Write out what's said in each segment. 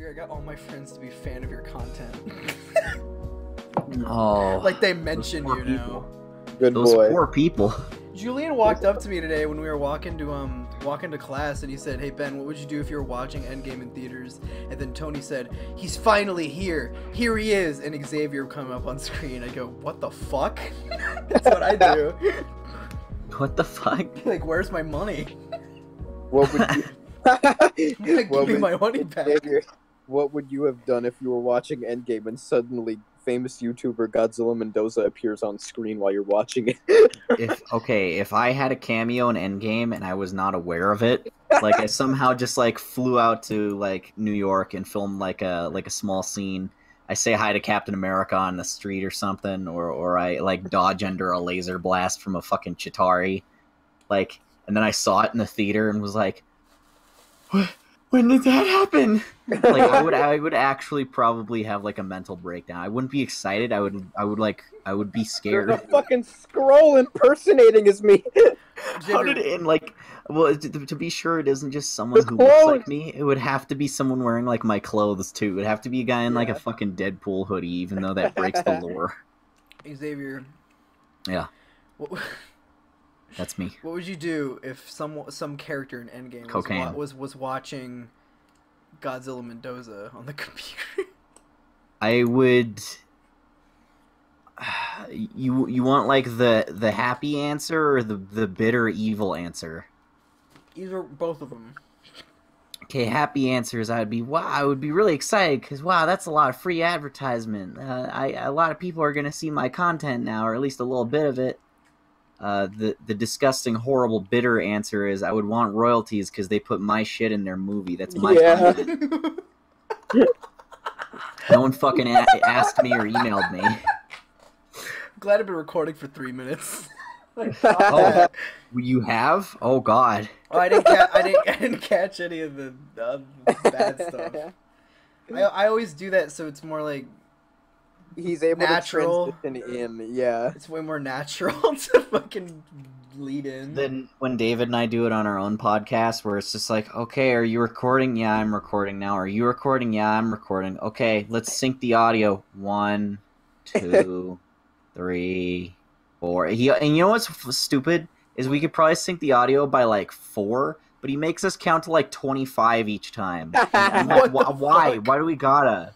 Xavier, I got all my friends to be a fan of your content. Oh. Like they mention you now. Good Those boy. poor people. Julian walked up to me today when we were walking to class, and he said, "Hey Ben, what would you do if you were watching Endgame in theaters?" And then Tony said, "He's finally here. Here he is." And Xavier come up on screen. I go, "What the fuck?" That's what I do. What the fuck? Like, where's my money? What would you? Give me my money back. Xavier, what would you have done if you were watching Endgame and suddenly famous YouTuber GodzillaMendoza appears on screen while you're watching it? If I had a cameo in Endgame and I was not aware of it, like I somehow just like flew out to like New York and filmed like a small scene. I say hi to Captain America on the street or something, or I like dodge under a laser blast from a fucking Chitauri, like, and then I saw it in the theater and was like, when did that happen? Like I would actually probably have like a mental breakdown. I wouldn't be excited. I would be scared. There's a fucking scroll impersonating as me. How did it end? Like, well, to be sure, it isn't just someone who looks like me. It would have to be someone wearing like my clothes too. It would have to be a guy in like a fucking Deadpool hoodie, even though that breaks the lore. Xavier. Yeah. That's me. What would you do if some character in Endgame was watching GodzillaMendoza on the computer? I would. You want like the happy answer or the bitter evil answer? Either both of them. Okay, happy answers. I would be really excited because wow, that's a lot of free advertisement. A lot of people are gonna see my content now, or at least a little bit of it. The disgusting, horrible, bitter answer is I would want royalties because they put my shit in their movie. That's my content. No one fucking asked me or emailed me. Glad I've been recording for 3 minutes. Oh, you have? Oh God. Oh, I didn't catch any of the bad stuff. I always do that, so it's more like he's able natural. to transition in. Yeah, it's way more natural to fucking lead in. Then when David and I do it on our own podcast, where it's just like, okay, are you recording? Yeah, I'm recording now. Are you recording? Yeah, I'm recording. Okay, let's sync the audio. 1, 2, 3, 4. And you know what's stupid is we could probably sync the audio by like 4, but he makes us count to like 25 each time. Why? Why do we gotta?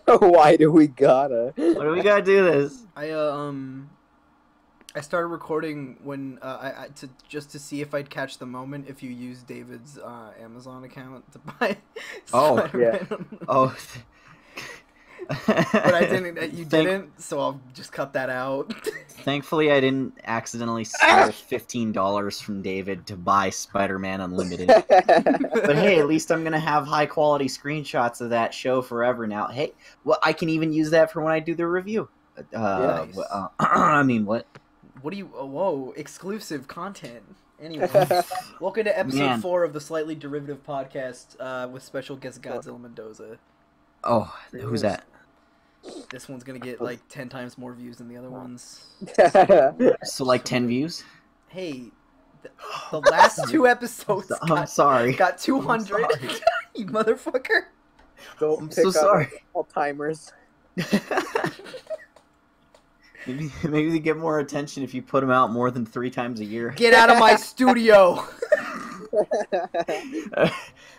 Why do we gotta? Why do we gotta do this? I started recording when just to see if I'd catch the moment if you use David's Amazon account to buy. Yeah. Oh. But I didn't. You didn't, so I'll just cut that out. Thankfully, I didn't accidentally steal $15 from David to buy Spider-Man Unlimited. But hey, at least I'm gonna have high-quality screenshots of that show forever now. Hey, well, I can even use that for when I do the review. Nice. I mean, what? What do you? Whoa! Exclusive content. Anyway, welcome to episode 4 of the Slightly Derivative Podcast with special guest GodzillaMendoza. Oh, who's that? This one's gonna get like 10 times more views than the other ones. So like 10 views? Hey, the last 2 episodes got 200. You motherfucker! Don't I'm pick so sorry. All timers. Maybe they get more attention if you put them out more than 3 times a year. Get out of my studio!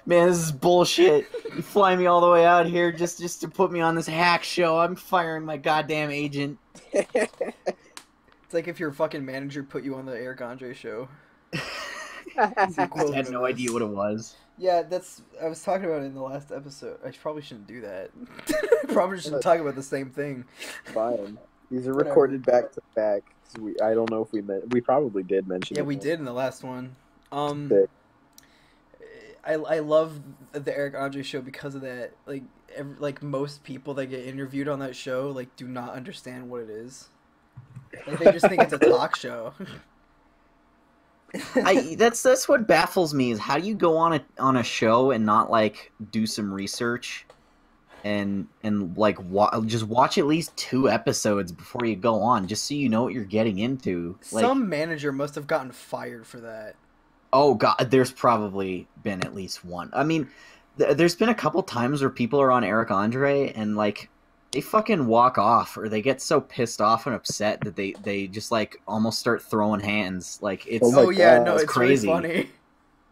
Man, this is bullshit. You fly me all the way out here just to put me on this hack show. I'm firing my goddamn agent. It's like if your fucking manager put you on the Eric Andre show. I had no idea what it was. Yeah, I was talking about it in the last episode. I probably shouldn't do that. Probably shouldn't talk about the same thing. Fine. These are recorded back to back. I don't know if we probably did mention. Yeah, we did in the last one. I love the Eric Andre show because of that. Like most people that get interviewed on that show like do not understand what it is. Like, they just think it's a talk show. That's what baffles me is how do you go on a show and not like do some research and like just watch at least 2 episodes before you go on just so you know what you're getting into. Like, some manager must have gotten fired for that. Oh god, there's probably been at least one. I mean, There's been a couple times where people are on Eric Andre and like they fucking walk off or they get so pissed off and upset that they just like almost start throwing hands. Like Oh it's my Oh yeah, no, God. it's crazy. really funny.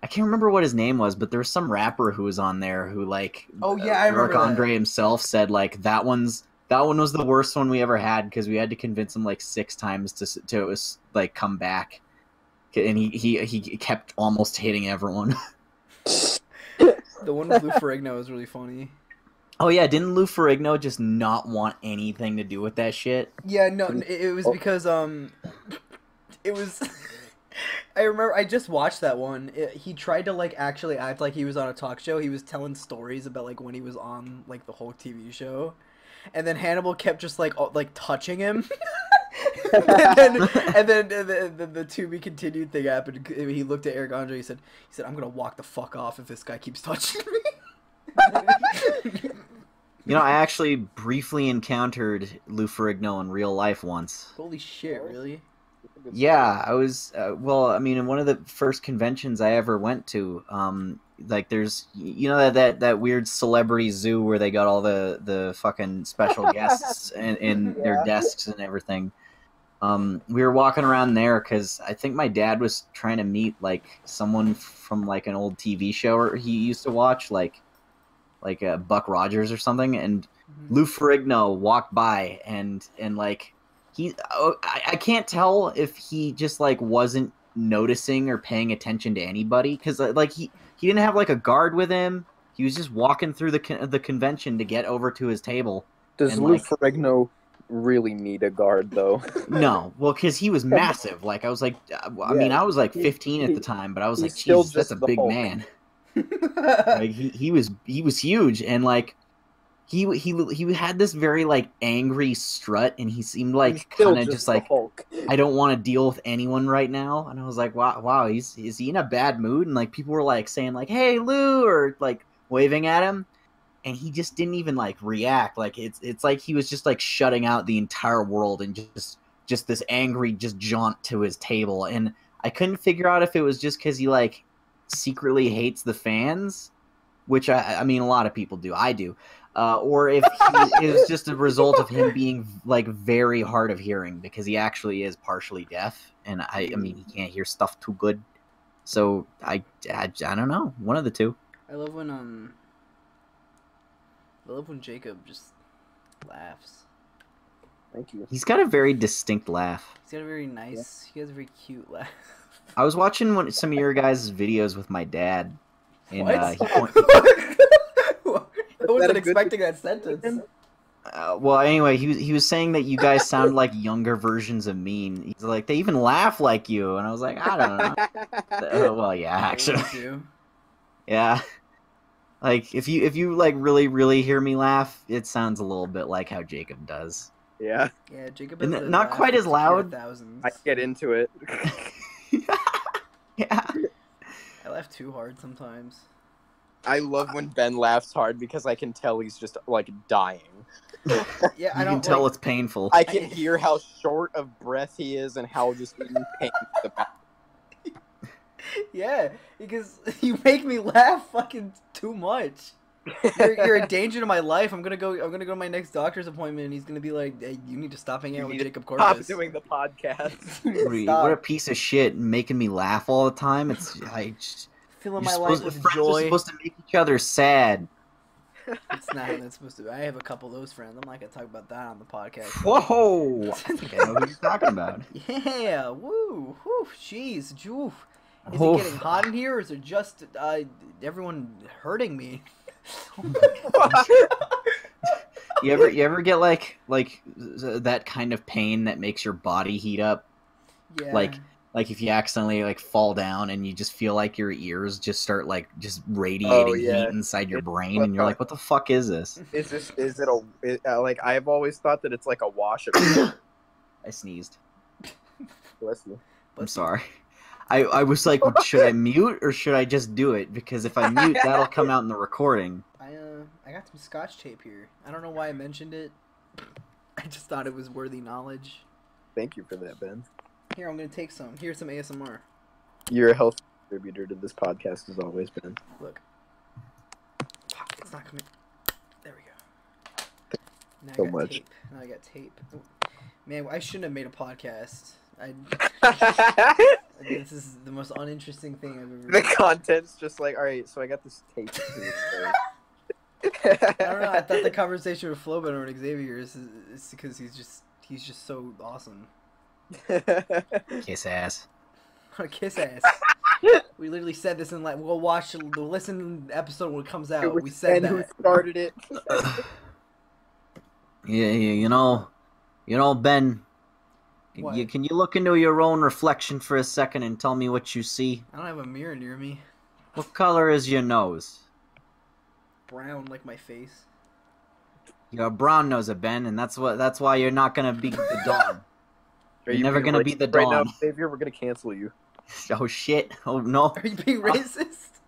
I can't remember what his name was, but there was some rapper who was on there who like Oh yeah, I remember Eric Andre that. himself said like that one was the worst one we ever had because we had to convince him like 6 times to like come back, and he kept almost hitting everyone. The one with Lou Ferrigno is really funny. Oh yeah, didn't Lou Ferrigno just not want anything to do with that shit? Yeah, no, it was because it was. I remember I just watched that one. He tried to like actually act like he was on a talk show. He was telling stories about like when he was on like the whole TV show, and then Hannibal kept just like touching him. and then the to be continued thing happened. He looked at Eric Andre. He said, "I'm gonna walk the fuck off if this guy keeps touching me." You know, I actually briefly encountered Lou Ferrigno in real life once. Holy shit! Really? Yeah, I was. Well, I mean, in one of the first conventions I ever went to, like there's, you know, that weird celebrity zoo where they got all the fucking special guests in their desks and everything. We were walking around there because I think my dad was trying to meet like someone from like an old TV show he used to watch, like Buck Rogers or something, and Lou Ferrigno walked by and like I can't tell if he just like wasn't noticing or paying attention to anybody because like he didn't have like a guard with him. He was just walking through the convention to get over to his table. Does and, Lou like, Ferrigno really need a guard though? No, well, because he was massive. Like I was like, I mean, I was like 15 at the time, but I was like, still Jesus, that's a just the big Hulk. man. Like he was huge, and like he had this very like angry strut, and he seemed He's like still kind of just the like, Hulk. I don't want to deal with anyone right now. And I was like, wow, is he in a bad mood? And like people were like saying like, hey Lou, or like waving at him, and he just didn't even like react. Like it's like he was just like shutting out the entire world and just this angry just jaunt to his table. And I couldn't figure out if it was just because he like secretly hates the fans, which I mean a lot of people do. I do. Or if it was just a result of him being like very hard of hearing because he actually is partially deaf, and I mean he can't hear stuff too good. So I don't know, one of the two. I love when Jacob just laughs. Thank you. He's got a very distinct laugh. He's got a very nice. He has a very cute laugh. I was watching some of your guys' videos with my dad, and What? I wasn't expecting that sentence. well, anyway, he was saying that you guys sound like younger versions of me. And he's like, they even laugh like you, and I was like, I don't know. Well, yeah, actually, yeah. Like if you like really hear me laugh, it sounds a little bit like how Jacob does. Yeah. Yeah, Jacob. And Has a not laugh quite as to loud. thousands. I get into it. Yeah. I laugh too hard sometimes. I love when Ben laughs hard because I can tell he's just like dying. Yeah, I You don't can tell like, it's painful. I can hear how short of breath he is and how just in pain the back. Yeah, because you make me laugh fucking too much. You're a danger to my life. I'm gonna go to my next doctor's appointment, and he's gonna be like, "Hey, you need to stop hanging out with Jacob Stop Corpus." doing the podcast. What a piece of shit, making me laugh all the time. Filling You're my life supposed, with friends are joy. supposed to make each other sad. It's not how that's supposed to be. I have a couple of those friends. I'm not gonna talk about that on the podcast. Whoa! I think I know who you're talking about. Yeah, woo, whoo, jeez, joof. Is Oof. it getting hot in here, or is it just everyone hurting me? You ever get like that kind of pain that makes your body heat up? Yeah. Like if you accidentally like fall down and you just feel like your ears just start like just radiating heat inside your brain, and you're like, what the fuck is this? Is it like I've always thought that it's like a wash of. I sneezed. Bless you. I'm sorry. I was like, should I mute or should I just do it? Because if I mute, that'll come out in the recording. I got some Scotch tape here. I don't know why I mentioned it. I just thought it was worthy knowledge. Thank you for that, Ben. Here, I'm gonna take some. Here's some ASMR. You're a health contributor to this podcast as always, Ben. Look. It's not coming. There we go. Now So I got much. tape. Now I got tape. Oh. Man, I shouldn't have made a podcast. This is the most uninteresting thing I've ever. The content's just like, all right, so I got this tape. I don't know. I thought the conversation would flow better with Xavier. It's because he's just so awesome. Kiss ass. Kiss ass. We literally said this in like we'll listen to the episode when it comes out. We said Ben who that. started it. Yeah, you know, Ben. What? Can you look into your own reflection for a second and tell me what you see? I don't have a mirror near me. What color is your nose? Brown like my face. You're a brown noser, Ben, and that's why you're not gonna be the Dawn. Are You're never being gonna be racist the right now, Dawn. Xavier? We're gonna cancel you. Oh shit! Oh no! Are you being racist?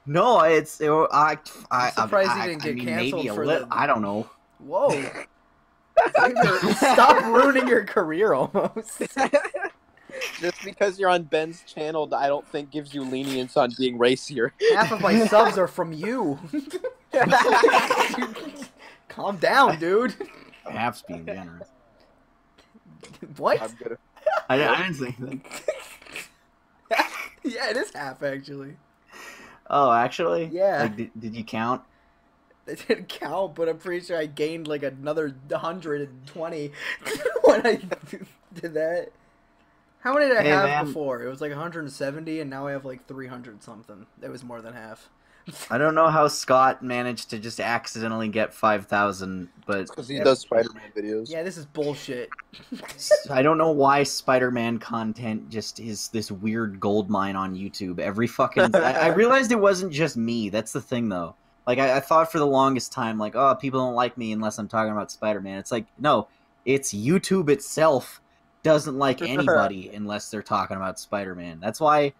No, I'm surprised you didn't get canceled maybe a for little. the- I don't know. Whoa. Xavier, stop ruining your career almost. Just because you're on Ben's channel, I don't think gives you lenience on being racier. Half of my subs are from you. Calm down, dude. Half's being generous. What? I'm gonna... I didn't say that. Yeah, it is half actually. Oh, actually? Yeah. Like, did you count? I didn't count, but I'm pretty sure I gained like another 120 when I did that. How many did I have man. before? It was like 170, and now I have like 300 something. It was more than half. I don't know how Scott managed to just accidentally get 5,000, but Because he does Spider-Man videos. Yeah, this is bullshit. I don't know why Spider-Man content just is this weird gold mine on YouTube. Every fucking... I realized it wasn't just me. That's the thing, though. Like, I thought for the longest time, like, oh, people don't like me unless I'm talking about Spider-Man. It's like, no, it's YouTube itself doesn't like anybody unless they're talking about Spider-Man. That's why,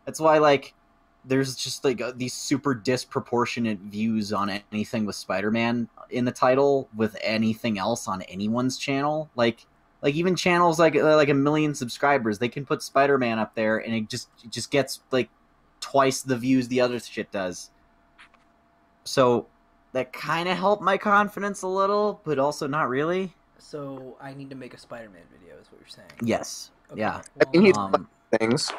like, there's just, like, these super disproportionate views on anything with Spider-Man in the title with anything else on anyone's channel. Like even channels like 1 million subscribers, they can put Spider-Man up there and it just gets, like, twice the views the other shit does. So that kind of helped my confidence a little, but also not really. So I need to make a Spider-Man video, is what you're saying? Yes. Okay, Yeah. I mean, he's Um, things.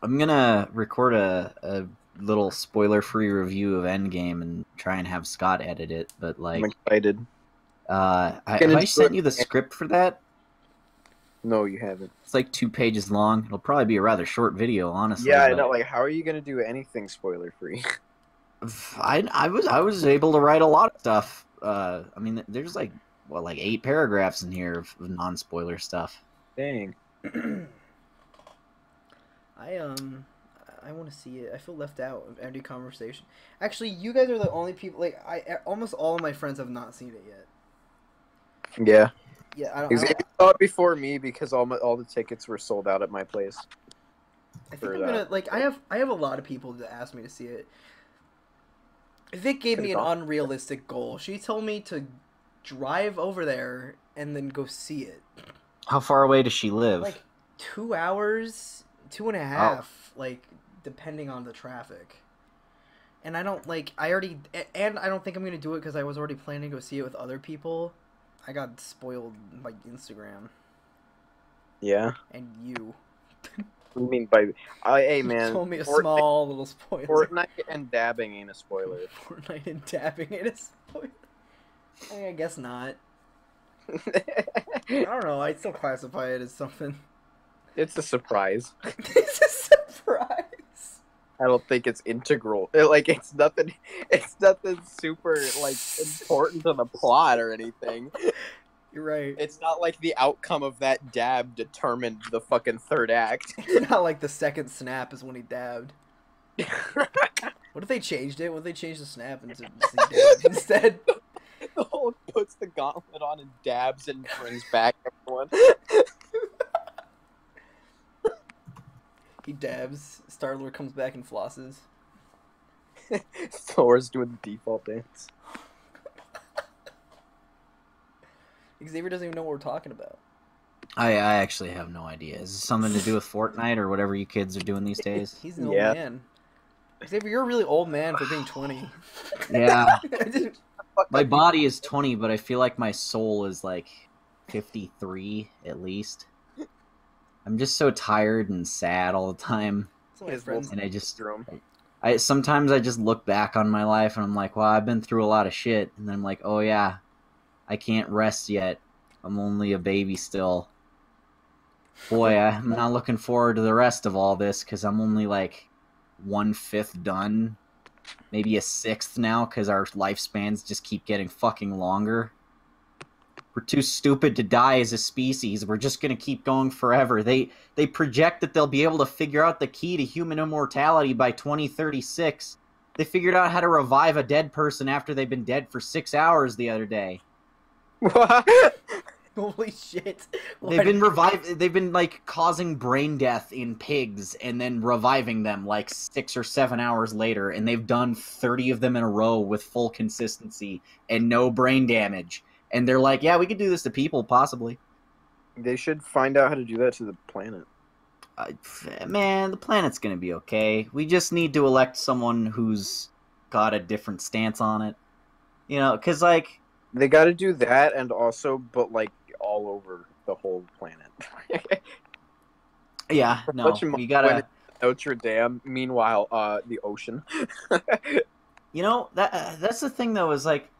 I'm gonna record a little spoiler-free review of Endgame and try and have Scott edit it. But like, I'm excited. have Gonna I do sent it. you the script for that? No, you haven't. It's like 2 pages long. It'll probably be a rather short video, honestly. Yeah, I but know. Like, how are you gonna do anything spoiler-free? I was able to write a lot of stuff. I mean, there's like 8 paragraphs in here of non-spoiler stuff. Dang. I want to see it. I feel left out of every conversation. Actually, you guys are the only people. Like, almost all of my friends have not seen it yet. Yeah. Yeah, I Xavier saw it before me because all the tickets were sold out at my place. I think for I'm that. gonna like. I have a lot of people that ask me to see it. Vic gave me an unrealistic goal. She told me to drive over there and then go see it. How far away does she live? Like 2 hours, 2.5, like depending on the traffic. And I don't think I'm gonna do it because I was already planning to go see it with other people. I got spoiled by Instagram Yeah. and you. What do you mean by... hey, man. You told me a small little spoiler. Fortnite and dabbing ain't a spoiler. Fortnite and dabbing it a spoiler. I guess not. I don't know. I'd still classify it as something. It's a surprise. It's a surprise. I don't think it's integral. It's nothing super, like, important to the plot or anything. You're right. It's not like the outcome of that dab determined the fucking third act. It's not like the second snap is when he dabbed. What if they changed it? What if they changed the snap and he dabbed instead? The Hulk puts the gauntlet on and dabs and brings back everyone. He dabs. Star-Lord comes back and flosses. Thor's doing the default dance. Xavier doesn't even know what we're talking about. I actually have no idea. Is this something to do with Fortnite or whatever you kids are doing these days? He's an old Yeah. man. Xavier, you're a really old man for being 20. Yeah. My body is 20, but I feel like my soul is like 53 at least. I'm just so tired and sad all the time. So my friends, And sometimes I just look back on my life and I'm like, wow, I've been through a lot of shit. And then I'm like, oh yeah, I can't rest yet. I'm only a baby still. Boy, I'm not looking forward to the rest of all this because I'm only like 1/5 done. Maybe a 1/6 now because our lifespans just keep getting fucking longer. We're too stupid to die as a species. We're just gonna keep going forever. They project that they'll be able to figure out the key to human immortality by 2036. They figured out how to revive a dead person after they've been dead for 6 hours the other day. What? holy shit! They've been like causing brain death in pigs and then reviving them like 6 or 7 hours later, and they've done 30 of them in a row with full consistency and no brain damage. And they're like, yeah, we could do this to people, possibly. They should find out how to do that to the planet. Man, the planet's gonna be okay. We just need to elect someone who's got a different stance on it. You know, because, like... They gotta do that, and also, but, like, all over the whole planet. Yeah, no, we gotta... Notre Dame, meanwhile, the ocean. You know, that's the thing, though, is, like,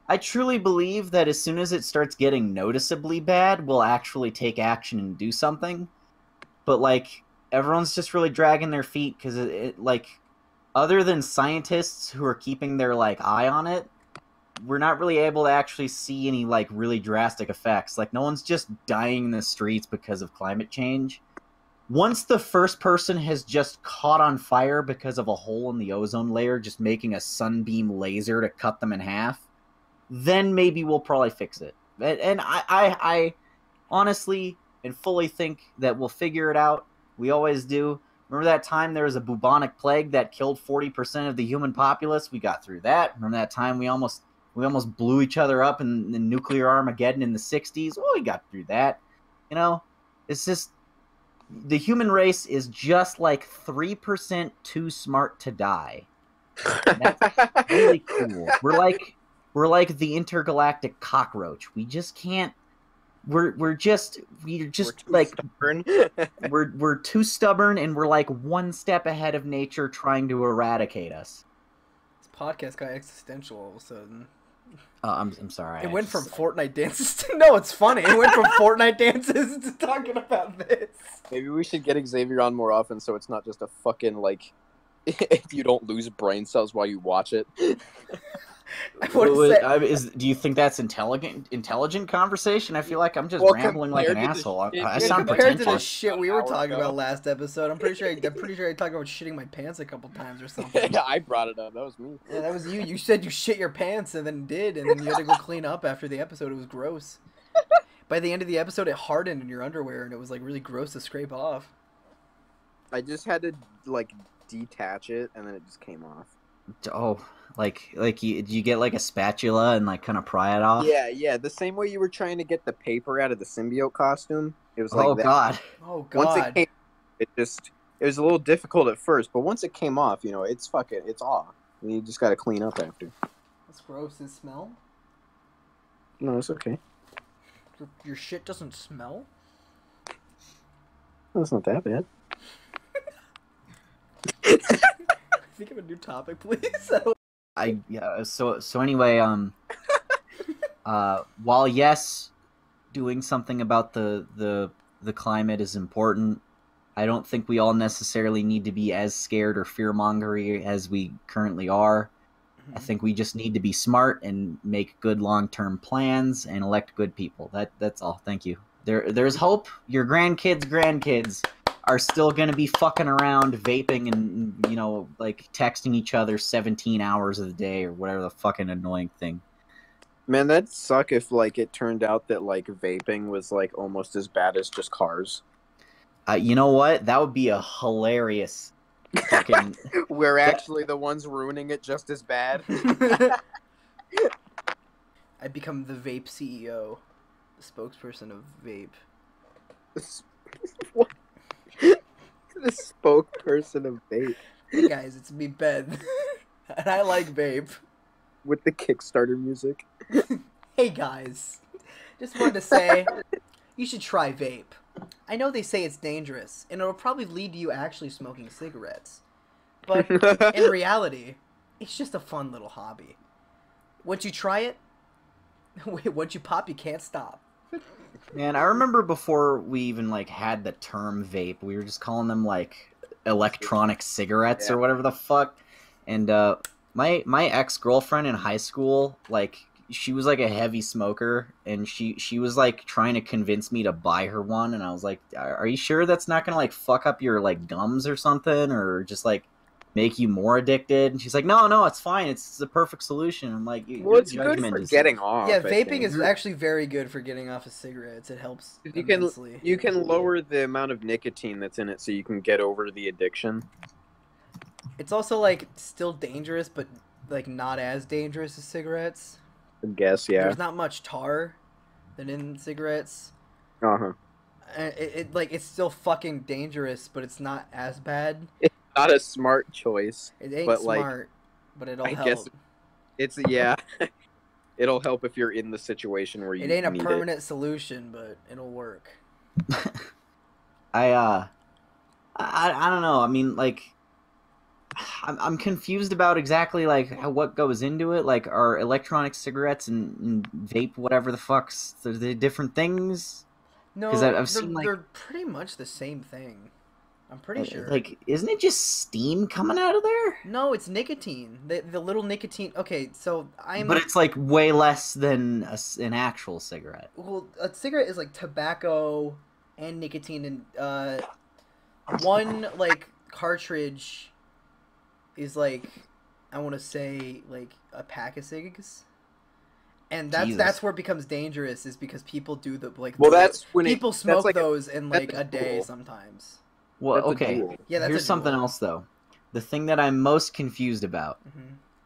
I truly believe that as soon as it starts getting noticeably bad, we'll actually take action and do something. But, like, everyone's just really dragging their feet, because, like, other than scientists who are keeping their, like, eye on it, we're not really able to actually see any, like, really drastic effects. Like, no one's just dying in the streets because of climate change. Once the first person has just caught on fire because of a hole in the ozone layer, just making a sunbeam laser to cut them in half, then maybe we'll probably fix it. And I honestly and fully think that we'll figure it out. We always do. Remember that time there was a bubonic plague that killed 40% of the human populace? We got through that. Remember that time we almost blew each other up in the nuclear Armageddon in the 60s? Well, we got through that. You know, it's just... The human race is just like 3% too smart to die. That's really cool. We're like the intergalactic cockroach. We just can't... We're just like... Stubborn. we're too stubborn, and we're like one step ahead of nature trying to eradicate us. This podcast got existential all of a sudden. I'm sorry. It went from Fortnite dances to... No, it's funny. It went from Fortnite dances to talking about this. Maybe we should get Xavier on more often so it's not just a fucking, like, if you don't lose brain cells while you watch it. Do you think that's intelligent conversation? I feel like I'm just rambling like an asshole. I sound compared to the pretentious. shit we were talking about last episode. I'm pretty sure I talked about shitting my pants a couple times or something. Yeah, I brought it up. That was me. Yeah, that was you. You said you shit your pants and then you had to go clean up after the episode. It was gross. By the end of the episode, it hardened in your underwear and it was like really gross to scrape off. I just had to like detach it and then it just came off. Oh, like you get like a spatula and like kind of pry it off? Yeah, the same way you were trying to get the paper out of the symbiote costume. It was like that. Oh god. Once it came, it was a little difficult at first, but once it came off, you know, it's off. And you just got to clean up after. That's gross. Does it smell? No, it's okay. Your shit doesn't smell? That's not that bad. Think of a new topic, please. So anyway, while yes, doing something about the climate is important, I don't think we all necessarily need to be as scared or fear-mongery as we currently are. I think we just need to be smart and make good long-term plans and elect good people. That's all. Thank you. There's hope. Your grandkids are still going to be fucking around vaping and, you know, like texting each other 17 hours of the day or whatever the fucking annoying thing. Man, that'd suck if, like, it turned out that, like, vaping was, like, almost as bad as just cars. You know what? That would be a hilarious fucking... We're actually the ones ruining it just as bad. I become the vape CEO. The spokesperson of vape. What? The spokesperson of vape. Hey guys, it's me, Ben. And I like vape. With the Kickstarter music. Hey guys. Just wanted to say, you should try vape. I know they say it's dangerous, and it'll probably lead to you actually smoking cigarettes. But in reality, it's just a fun little hobby. Once you try it, once you pop, you can't stop. Man, I remember before we even like had the term vape, we were just calling them like electronic cigarettes or whatever the fuck. And my ex-girlfriend in high school, like she was like a heavy smoker, and she was like trying to convince me to buy her one, and I was like, are you sure that's not gonna like fuck up your like gums or something, or just like make you more addicted? And she's like, no, it's fine, it's the perfect solution. I'm like, well, it's good for getting off. Yeah, vaping is actually very good for getting off of cigarettes. It helps immensely. You can lower the amount of nicotine that's in it, so you can get over the addiction. It's also like still dangerous, but like not as dangerous as cigarettes. I guess, yeah. There's not much tar than in cigarettes. Uh-huh. It's still fucking dangerous, but it's not as bad. It's not a smart choice. It ain't but smart, but it'll help. Guess it's, yeah. It'll help if you're in the situation where you It ain't a need permanent solution, but it'll work. I don't know. I mean, like, I'm confused about exactly like what goes into it. Like, are electronic cigarettes and vape, whatever the fuck's, the different things? No, I've seen like they're pretty much the same thing. I'm pretty sure. Like, isn't it just steam coming out of there? No, it's nicotine. The little nicotine. Okay, so But it's like way less than an actual cigarette. Well, a cigarette is like tobacco and nicotine, and one like cartridge is like, I want to say like a pack of cigs. And that's where it becomes dangerous, is because people do the like. Well, that's when people smoke like those in like a day sometimes. Well, okay. Yeah, that's here's something else though. The thing that I'm most confused about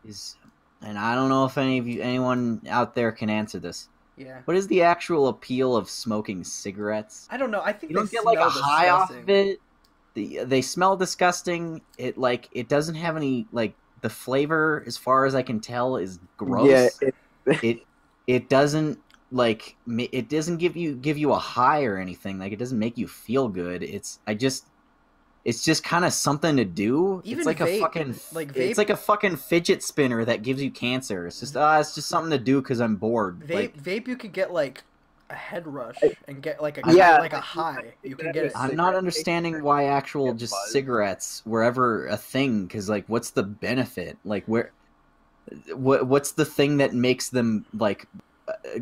is, and I don't know if anyone out there can answer this. Yeah. What is the actual appeal of smoking cigarettes? I don't know. I think you don't get like a high off of it. They smell disgusting. It doesn't have any like, the flavor, as far as I can tell, is gross. Yeah. It doesn't like, it doesn't give you a high or anything. Like, it doesn't make you feel good. It's just kind of something to do. Even it's like vape, a fucking vape, it's like a fucking fidget spinner that gives you cancer. It's just something to do because I'm bored. Vape, you could get like a head rush and get like a high. You can get it. I'm not understanding why actual just cigarettes were ever a thing, because like, what's the benefit? Like, what's the thing that makes them like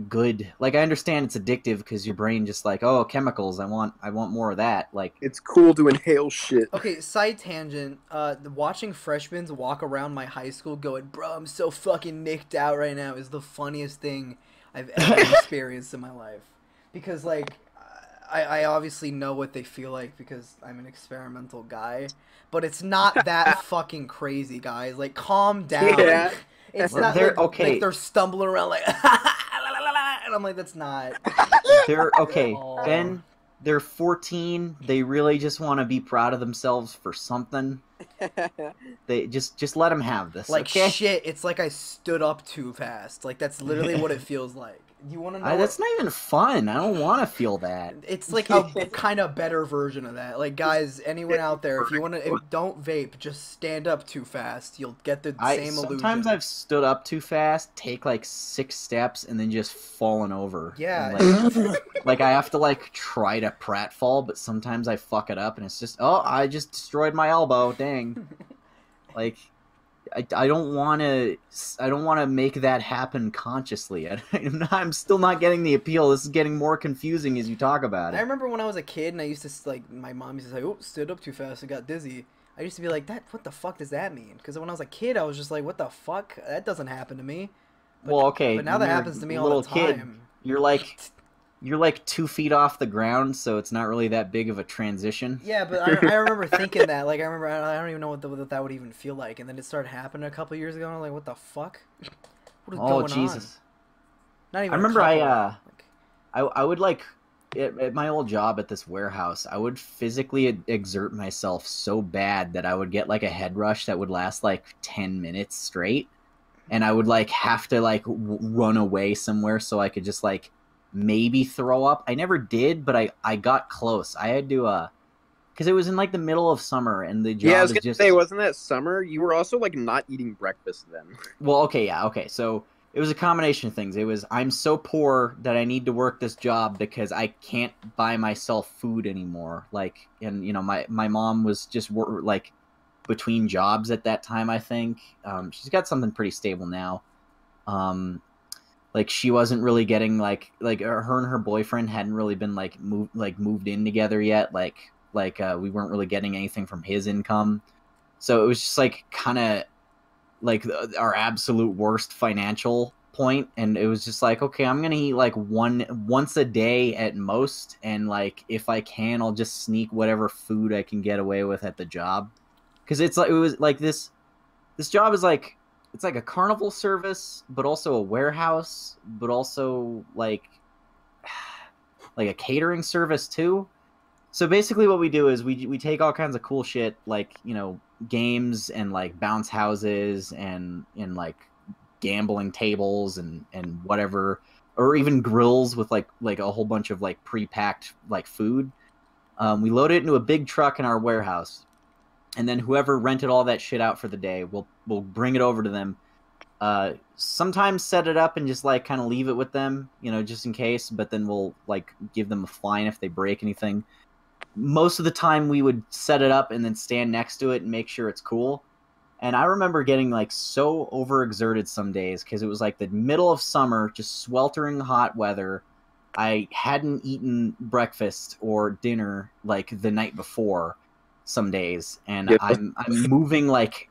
good? Like, I understand it's addictive because your brain just like, oh, chemicals, I want more of that. Like, it's cool to inhale shit. Okay, side tangent. Watching freshmen walk around my high school going, bro, I'm so fucking nicked out right now, is the funniest thing I've ever experienced in my life. Because like, I obviously know what they feel like because I'm an experimental guy, but it's not that fucking crazy, guys. Like, calm down. Yeah. It's not like they're stumbling around like and I'm like, that's not. They're okay. Ben, they're 14. They really just want to be proud of themselves for something. They just let them have this. Like, okay? shit, it's like I stood up too fast. Like, that's literally what it feels like. You want to know? That's not even fun. I don't want to feel that. It's like a kind of better version of that. Like, guys, anyone out there, if you want to, don't vape. Just stand up too fast. You'll get the same illusion. Sometimes I've stood up too fast, take like 6 steps, and then just fallen over. Yeah. And, like I have to like try to pratfall, but sometimes I fuck it up, and it's just, oh, I just destroyed my elbow. Dang. Like, I don't want to make that happen consciously. I'm still not getting the appeal. This is getting more confusing as you talk about it. I remember when I was a kid and I used to, like, my mom used to say, oh, stood up too fast, I got dizzy. I used to be like, what the fuck does that mean? Because when I was a kid, I was just like, what the fuck? That doesn't happen to me. But, well, okay. But now that happens to me all the time. Kid, you're like 2 feet off the ground, so it's not really that big of a transition. Yeah, but I remember thinking that. Like, I don't even know what that would even feel like. And then it started happening a couple years ago, and I'm like, what the fuck? What is going Jesus. on? Not even. I remember I would like at my old job at this warehouse, I would physically exert myself so bad that I would get like a head rush that would last like 10 minutes straight, and I would like have to like run away somewhere so I could just like maybe throw up. I never did, but I got close. I had to because it was in like the middle of summer, and the job Yeah, I was is gonna just say, wasn't that summer? You were also like not eating breakfast then. well, okay, yeah, okay. So it was a combination of things. It was I'm so poor that I need to work this job because I can't buy myself food anymore. Like, and you know, my mom was just like between jobs at that time. I think she's got something pretty stable now. Like she wasn't really getting like her and her boyfriend hadn't really been like moved in together yet. Like we weren't really getting anything from his income, so it was just like kind of like our absolute worst financial point, and it was just like, okay, I'm gonna eat like once a day at most, and like if I can, I'll just sneak whatever food I can get away with at the job, because it was like this job is like it's like a carnival service, but also a warehouse, but also like a catering service too. So basically what we do is we take all kinds of cool shit, like, you know, games and like bounce houses and like gambling tables and whatever, or even grills with like a whole bunch of like pre-packed like food. We load it into a big truck in our warehouse, and then whoever rented all that shit out for the day, we'll bring it over to them. Sometimes set it up and just like kind of leave it with them, you know, just in case, but then we'll like give them a fine if they break anything. Most of the time we would set it up and then stand next to it and make sure it's cool. And I remember getting like so overexerted some days because it was like the middle of summer, just sweltering hot weather. I hadn't eaten breakfast or dinner like the night before some days, and Yeah. I'm moving like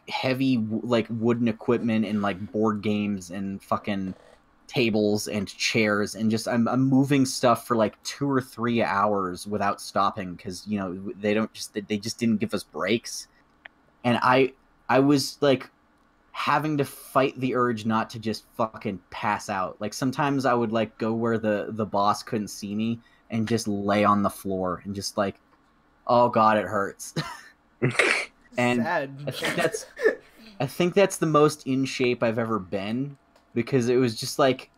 heavy like wooden equipment and like board games and fucking tables and chairs, and just I'm moving stuff for like 2 or 3 hours without stopping because, you know, they just didn't give us breaks, and I was like having to fight the urge not to just fucking pass out. Like sometimes I would like go where the boss couldn't see me and just lay on the floor and just like, oh god, it hurts. And Sad. I think that's the most in shape I've ever been, because it was just like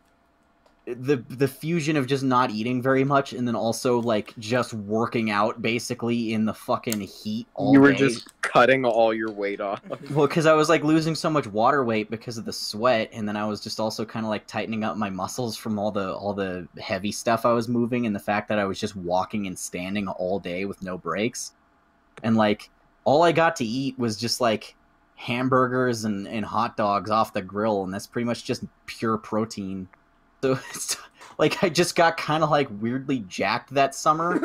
the fusion of just not eating very much and then also like just working out basically in the fucking heat all You were day. just cutting all your weight off. Well, because I was like losing so much water weight because of the sweat, and then I was just also kind of like tightening up my muscles from all the heavy stuff I was moving, and the fact that I was just walking and standing all day with no breaks, and like all I got to eat was just like hamburgers and hot dogs off the grill, and that's pretty much just pure protein. So it's like I just got kind of like weirdly jacked that summer.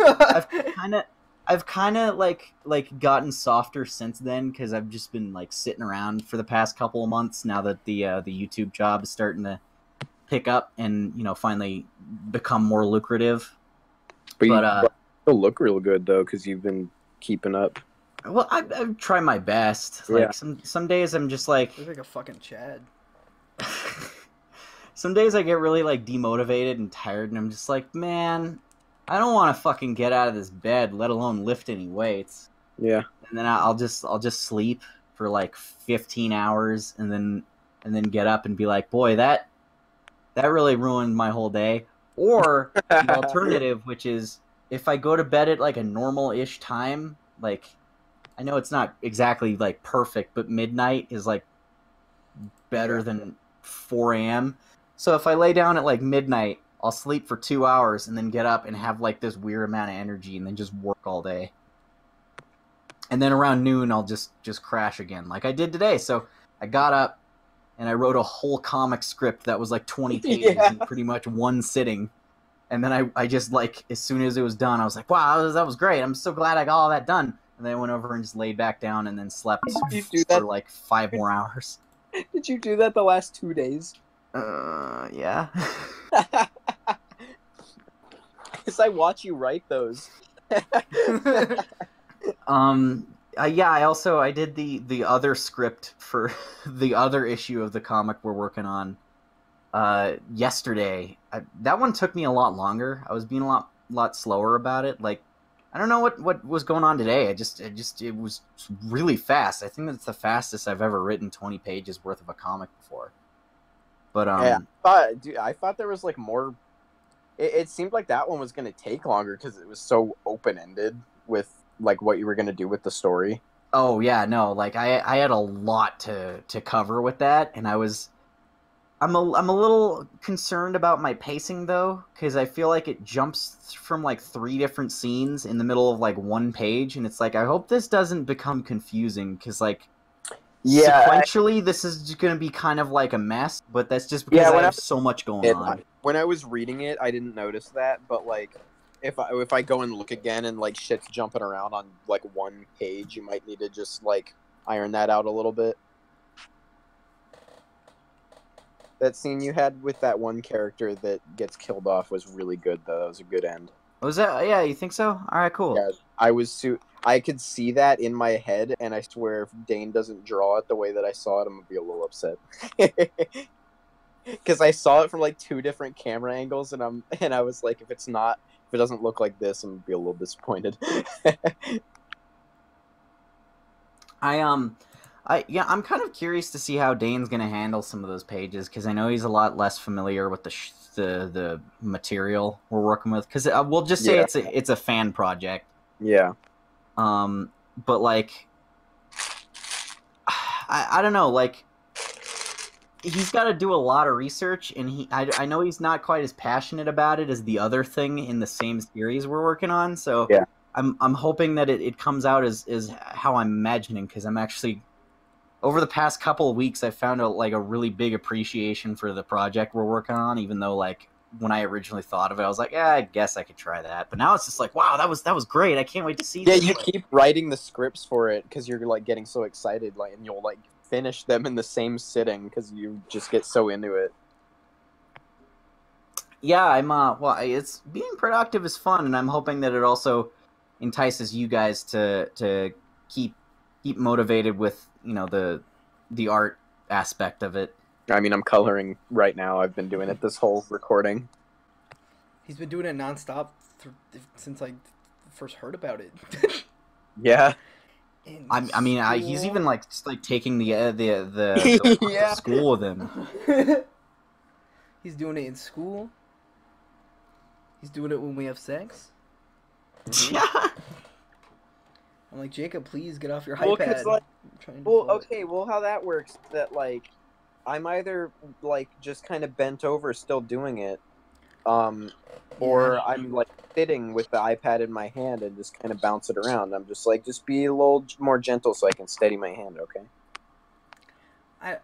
I've kind of like gotten softer since then because I've just been like sitting around for the past couple of months now that the YouTube job is starting to pick up and, you know, finally become more lucrative. But you still look real good though because you've been keeping up. Well, I try my best. Like some days I'm just like Looks like a fucking Chad. Some days I get really like demotivated and tired, and I'm just like, man, I don't want to fucking get out of this bed, let alone lift any weights. Yeah. And then I'll just sleep for like 15 hours, and then get up and be like, boy, that really ruined my whole day. Or the alternative, which is if I go to bed at like a normal-ish time, like I know it's not exactly like perfect, but midnight is like better than 4 a.m. So if I lay down at like midnight, I'll sleep for 2 hours and then get up and have like this weird amount of energy and then just work all day. And then around noon, I'll just crash again like I did today. So I got up and I wrote a whole comic script that was like 20 pages in pretty much one sitting. And then I just like, as soon as it was done, I was like, wow, that was great. I'm so glad I got all that done. And then I went over and just laid back down and then slept for like 5 more hours. Did you do that the last 2 days? Yeah. Because I watch you write those. Yeah, I did the other script for the other issue of the comic we're working on yesterday. That one took me a lot longer. I was being a lot lot slower about it. Like, I don't know what was going on today. It was really fast. I think that's the fastest I've ever written 20 pages worth of a comic before. But I thought there was like more. It seemed like that one was going to take longer because it was so open ended with like what you were going to do with the story. Oh yeah, no, like I had a lot to cover with that, and I'm a little concerned about my pacing though, because I feel like it jumps from like 3 different scenes in the middle of like 1 page, and it's like I hope this doesn't become confusing, because like sequentially this is going to be kind of like a mess, but that's just because I have so much going on. When I was reading it, I didn't notice that, but like if I go and look again and like shit's jumping around on like 1 page, you might need to just like iron that out a little bit. That scene you had with that one character that gets killed off was really good, though. That was a good end. Was that? Yeah, you think so? All right, cool. Yeah, I could see that in my head, and I swear if Dane doesn't draw it the way that I saw it, I'm gonna be a little upset. Because I saw it from like 2 different camera angles, and I was like, if it doesn't look like this, I'm gonna be a little disappointed. I'm kind of curious to see how Dane's gonna handle some of those pages, because I know he's a lot less familiar with the material we're working with. Because we'll just say it's a fan project. Yeah. But like, I don't know, like, he's got to do a lot of research, and I know he's not quite as passionate about it as the other thing in the same series we're working on. So yeah. I'm hoping that it comes out as how I'm imagining, because I'm actually, over the past couple of weeks, I found a really big appreciation for the project we're working on, even though like when I originally thought of it, I was like, yeah, I guess I could try that. But now it's just like, wow, that was great. I can't wait to see this. Yeah, you keep writing the scripts for it because you're like getting so excited, like, and you'll like finish them in the same sitting because you just get so into it. Yeah, it's being productive is fun, and I'm hoping that it also entices you guys to keep motivated with, you know, the art aspect of it. I mean, I'm coloring right now. I've been doing it this whole recording. He's been doing it nonstop since I first heard about it. Yeah. He's even like just like taking the yeah. school with him. He's doing it in school. He's doing it when we have sex. Yeah. I'm like, Jacob, please get off your Well, iPad. like, how that works, that like I'm either like just kind of bent over still doing it, or I'm like sitting with the iPad in my hand and just kind of bounce it around. I'm just like, just be a little more gentle so I can steady my hand, okay? I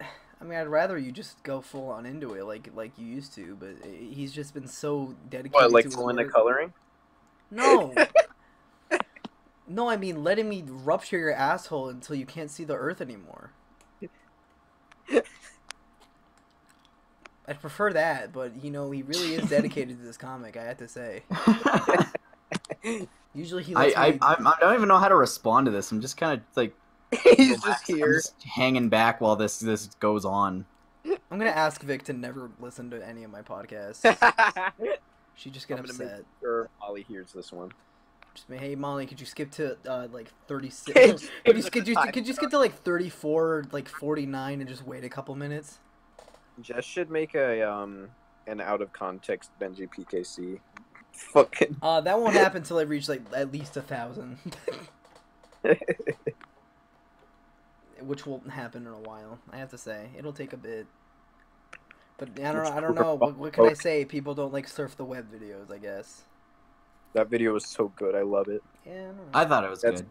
mean, I'd rather you just go full on into it like you used to, but he's just been so dedicated. What, like to his full into work. coloring? No. No, I mean letting me rupture your asshole until you can't see the earth anymore. I'd prefer that, but you know, he really is dedicated to this comic, I have to say. Usually he lets me... I don't even know how to respond to this. I'm just kind of like He's just here. I'm just hanging back while this goes on. I'm gonna ask Vic to never listen to any of my podcasts. She just get upset. Make sure Molly hears this one. Just hey Molly, could you skip to like 36? could you skip to like 34, like 49, and just wait a couple minutes? Jess should make a an out of context Benjipkc. Fucking. That won't happen until I reach like at least 1,000. Which will happen in a while. I have to say, it'll take a bit. But I don't know. What can I say? People don't like surf the web videos, I guess. That video was so good. I love it. Yeah, I thought it was good.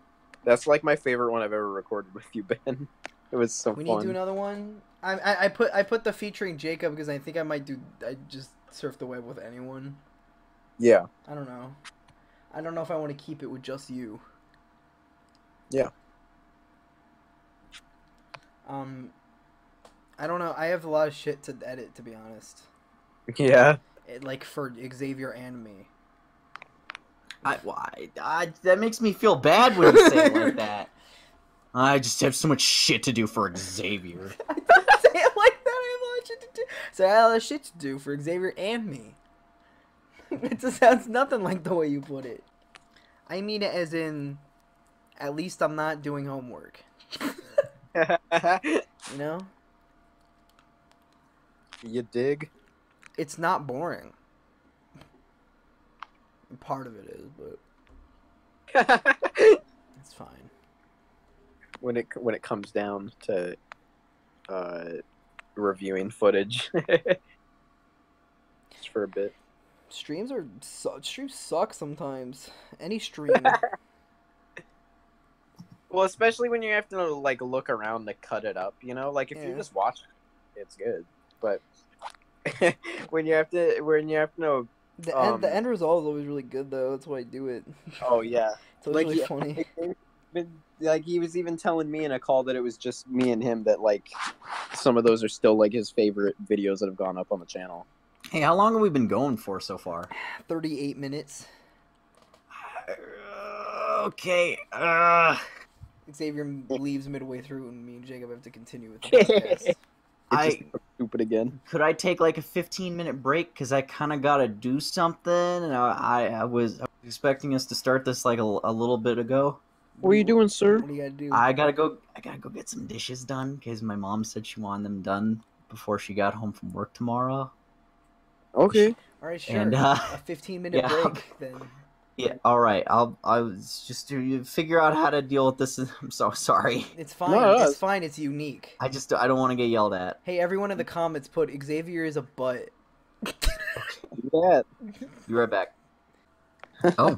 That's like my favorite one I've ever recorded with you, Ben. It was so fun. We need to do another one. I put the featuring Jacob because I think I just surf the web with anyone. Yeah. I don't know. I don't know if I want to keep it with just you. Yeah. I don't know. I have a lot of shit to edit, to be honest. Yeah. Like for Xavier and me. That makes me feel bad when you say it like that. I just have so much shit to do for Xavier. I didn't say it like that. I have a lot of shit to do. So I have a lot of shit to do for Xavier and me. It just sounds nothing like the way you put it. I mean it as in, at least I'm not doing homework. You know? You dig? It's not boring. Part of it is, but it's fine. When it comes down to reviewing footage, just for a bit. Streams suck sometimes. Any stream. Well, especially when you have to like look around to cut it up, you know. Like if you just watch it, it's good. But when you have to know The end result is always really good though. That's why I do it. Oh yeah, It's always really funny. Like he was even telling me in a call that it was just me and him that like some of those are still like his favorite videos that have gone up on the channel. Hey, how long have we been going for so far? 38 minutes. Okay. Xavier leaves midway through, and me and Jacob have to continue with the podcast. It's just stupid again. Could I take like a 15-minute break? Because I kind of got to do something, and I was expecting us to start this like a little bit ago. What are you doing, sir? What do you gotta do? I gotta go get some dishes done because my mom said she wanted them done before she got home from work tomorrow. Okay. All right, sure. And, a 15-minute yeah. break then. Yeah. All right. I was just to figure out how to deal with this. I'm so sorry. It's fine. No, It's fine. It's unique. I don't want to get yelled at. Hey, everyone in the comments put Xavier is a butt. Yeah. Be right back. Oh.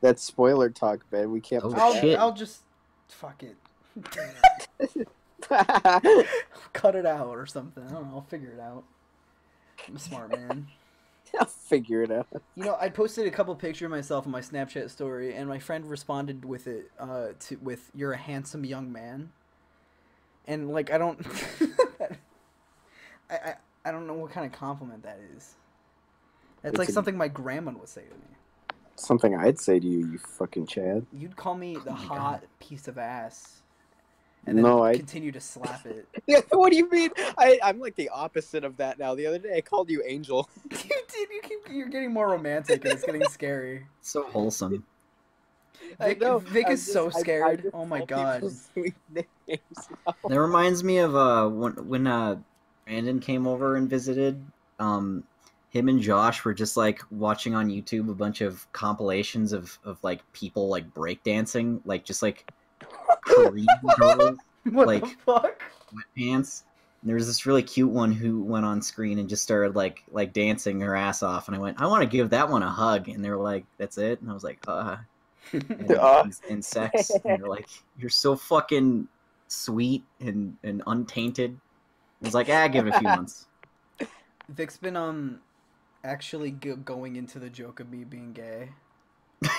That's spoiler talk, man. We can't. Oh, shit. I'll just fuck it. Cut it out or something. I don't know. I'll figure it out. I'm a smart man. I'll figure it out. You know, I posted a couple pictures of myself on my Snapchat story, and my friend responded with it, with "You're a handsome young man," and like I don't, I don't know what kind of compliment that is. That's like something my grandma would say to me. Something I'd say to you, you fucking Chad. You'd call me the hot piece of ass, and then continue to slap it. Yeah, what do you mean? I'm like the opposite of that now. The other day I called you Angel. You did. You're getting more romantic, and it's getting scary. So wholesome. Vic is so scared. Oh my god. That reminds me of when Brandon came over and visited. Him and Josh were just like watching on YouTube a bunch of compilations of like people like breakdancing, like just like Korean girls, What like the fuck? sweatpants. And there was this really cute one who went on screen and just started like dancing her ass off, and I went, I want to give that one a hug, and they were like, that's it, and I was like, and sex, and they're like, you're so fucking sweet and untainted. I was like, give it a few months. Vic's been actually going into the joke of me being gay.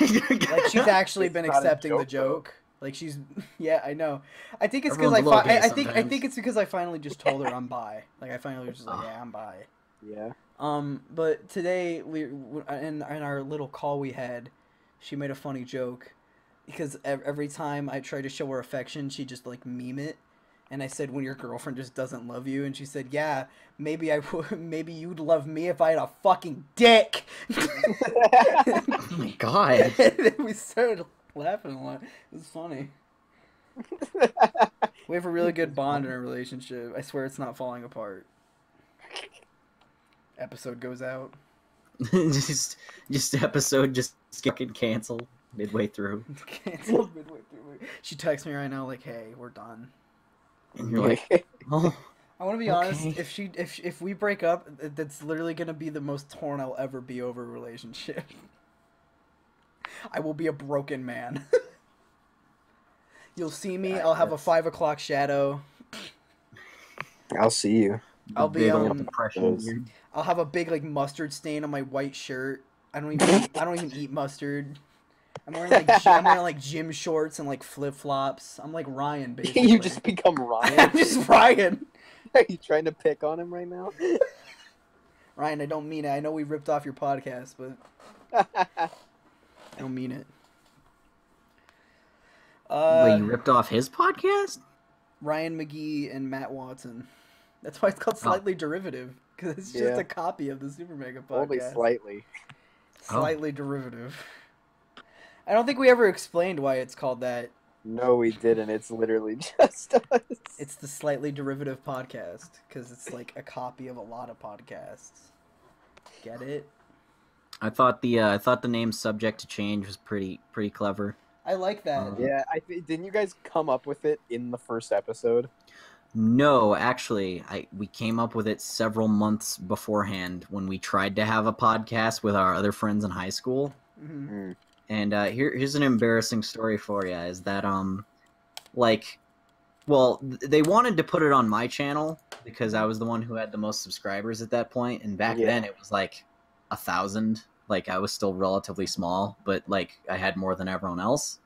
Like she's actually been accepting the joke. Like she's, yeah, I know. I think it's because I think it's because I finally just told her I'm bi. Like I finally was just like, yeah, I'm bi. Yeah. But today in our little call we had, she made a funny joke because every time I try to show her affection, she just like meme it. And I said, when your girlfriend just doesn't love you, and she said, yeah, maybe you'd love me if I had a fucking dick. Oh my god. And then we started laughing a lot. It was funny. We have a really good bond in our relationship. I swear it's not falling apart. Episode goes out. just episode just fucking canceled midway through. Canceled midway through. She texts me right now like, hey, we're done. And you're like, oh. I want to be honest. If we break up, that's literally gonna be the most torn I'll ever be over a relationship. I will be a broken man. You'll see me. I'll have a 5 o'clock shadow. I'll see you. I'll be depression. I'll have a big like mustard stain on my white shirt. I don't even eat mustard. I'm wearing like gym shorts and like flip flops. I'm like Ryan, basically. You just become Ryan. I'm just Ryan. Are you trying to pick on him right now? Ryan, I don't mean it. I know we ripped off your podcast, but I don't mean it. Wait, you ripped off his podcast? Ryan McGee and Matt Watson. That's why it's called Slightly Derivative, because it's just a copy of the Super Mega podcast. Only slightly. Slightly derivative. I don't think we ever explained why it's called that. No, we didn't. It's literally just us. It's the Slightly Derivative Podcast, because it's like a copy of a lot of podcasts. Get it? I thought the name Subject to Change was pretty clever. I like that. Yeah, didn't you guys come up with it in the first episode? No, actually, we came up with it several months beforehand when we tried to have a podcast with our other friends in high school. Mm-hmm. And here's an embarrassing story for you: is that they wanted to put it on my channel because I was the one who had the most subscribers at that point, and back then it was like 1,000. Like I was still relatively small, but like I had more than everyone else.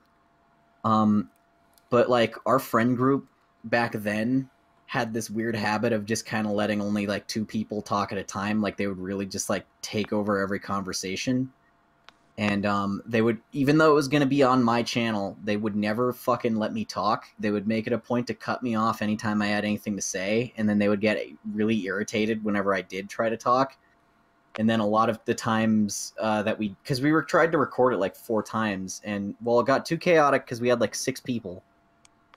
But like our friend group back then had this weird habit of just kind of letting only like 2 people talk at a time. Like they would really just like take over every conversation. And they would, even though it was going to be on my channel, they would never fucking let me talk. They would make it a point to cut me off anytime I had anything to say, and then they would get really irritated whenever I did try to talk. And then a lot of the times because we tried to record it like 4 times, and well, it got too chaotic because we had like 6 people.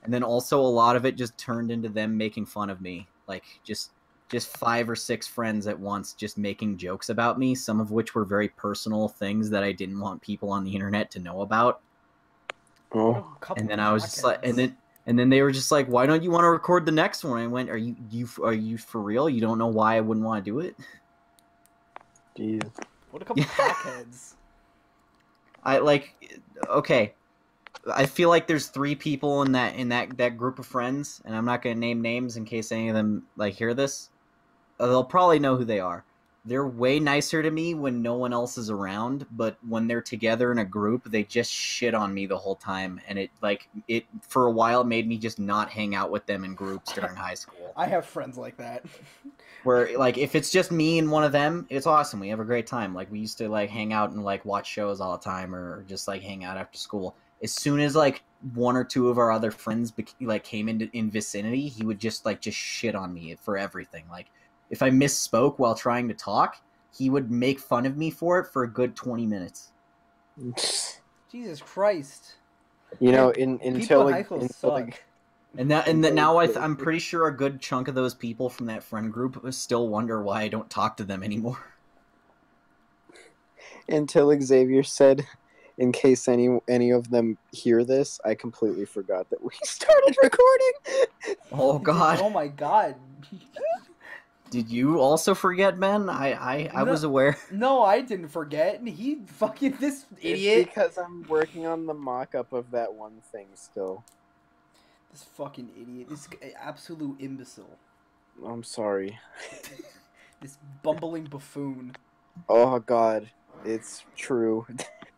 And then also a lot of it just turned into them making fun of me, like just 5 or 6 friends at once just making jokes about me, some of which were very personal things that I didn't want people on the internet to know about. Oh. And then I was just like, and then they were just like, "Why don't you want to record the next one?" I went, "Are you for real? You don't know why I wouldn't want to do it?" Jeez. What a couple of cockheads. Okay. I feel like there's 3 people in that group of friends, and I'm not gonna name names in case any of them like hear this. They'll probably know who they are. They're way nicer to me when no one else is around, but when they're together in a group, they just shit on me the whole time, and it for a while made me just not hang out with them in groups during high school. I have friends like that. Where like if it's just me and one of them, it's awesome. We have a great time. Like we used to like hang out and like watch shows all the time, or just like hang out after school. As soon as like 1 or 2 of our other friends like came in vicinity, he would just shit on me for everything. Like if I misspoke while trying to talk, he would make fun of me for it for a good 20 minutes. Jesus Christ. You know, People in high school suck. And now I'm pretty sure a good chunk of those people from that friend group still wonder why I don't talk to them anymore. Until Xavier said, in case any of them hear this, I completely forgot that we started recording. Oh God! Oh my God! Did you also forget, Ben? I was aware. No, I didn't forget. He fucking this idiot. It's because I'm working on the mock-up of that one thing still. This fucking idiot. This absolute imbecile. I'm sorry. This bumbling buffoon. Oh God, it's true.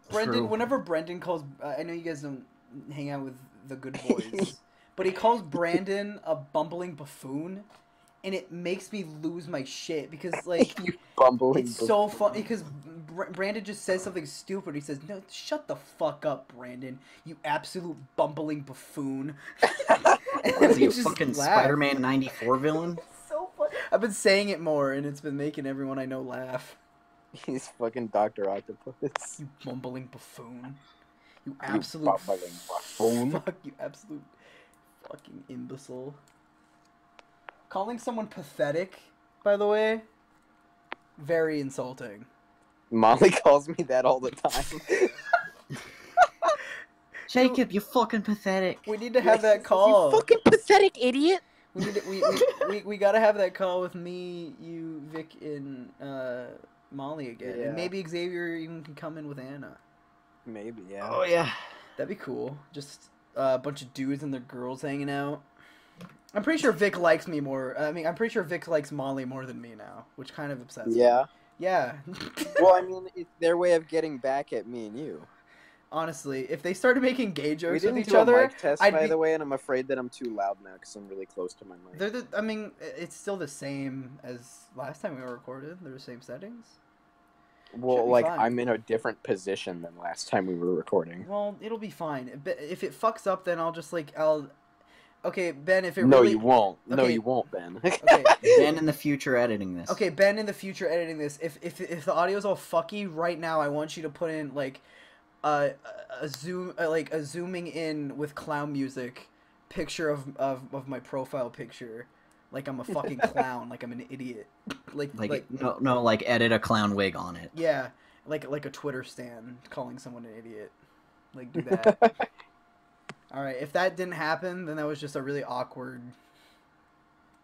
Brendan, whenever Brendan calls, I know you guys don't hang out with the good boys, but he calls Brandon a bumbling buffoon, and it makes me lose my shit because like You bumbling it's buffoon. so funny because Brandon just says something stupid. He says, "No, shut the fuck up, Brandon. You absolute bumbling buffoon." And What is he, we a just fucking laugh. Spider-Man 94 villain? It's so funny. I've been saying it more, and it's been making everyone I know laugh. He's fucking Dr. Octopus. You bumbling buffoon. You You absolute bumbling buffoon. Fuck you, absolute fucking imbecile. Calling someone pathetic, by the way, very insulting. Molly calls me that all the time. Jacob, you fucking pathetic. We need to have that call. You fucking pathetic idiot. We need to, we gotta have that call with me, you, Vic, and Molly again, Yeah. and maybe Xavier even can come in with Anna. Maybe, yeah. Oh yeah. That'd be cool. Just a bunch of dudes and their girls hanging out. I'm pretty sure Vic likes me more. I mean, I'm pretty sure Vic likes Molly more than me now, which kind of upsets me. Yeah. Yeah. Well, I mean, it's their way of getting back at me and you. Honestly, if they started making gay We jokes didn't with each do a other, mic test, I'd by be... the way, and I'm afraid that I'm too loud now because I'm really close to my mic. I mean, it's still the same as last time we were recorded. They're the same settings. Well, Should be like, fine. I'm in a different position than last time we were recording. Well, it'll be fine. But if it fucks up, then I'll just like Okay, Ben, if it No, really... you won't. No, Okay. you won't, Ben. Okay. Ben in the future editing this. Okay, Ben in the future editing this. If the audio's all fucky right now, I want you to put in like a zooming in with clown music picture of my profile picture, like I'm a fucking clown, like I'm an idiot, like no, like edit a clown wig on it. yeah, like a Twitter stan calling someone an idiot, like do that. All right, if that didn't happen, then that was just a really awkward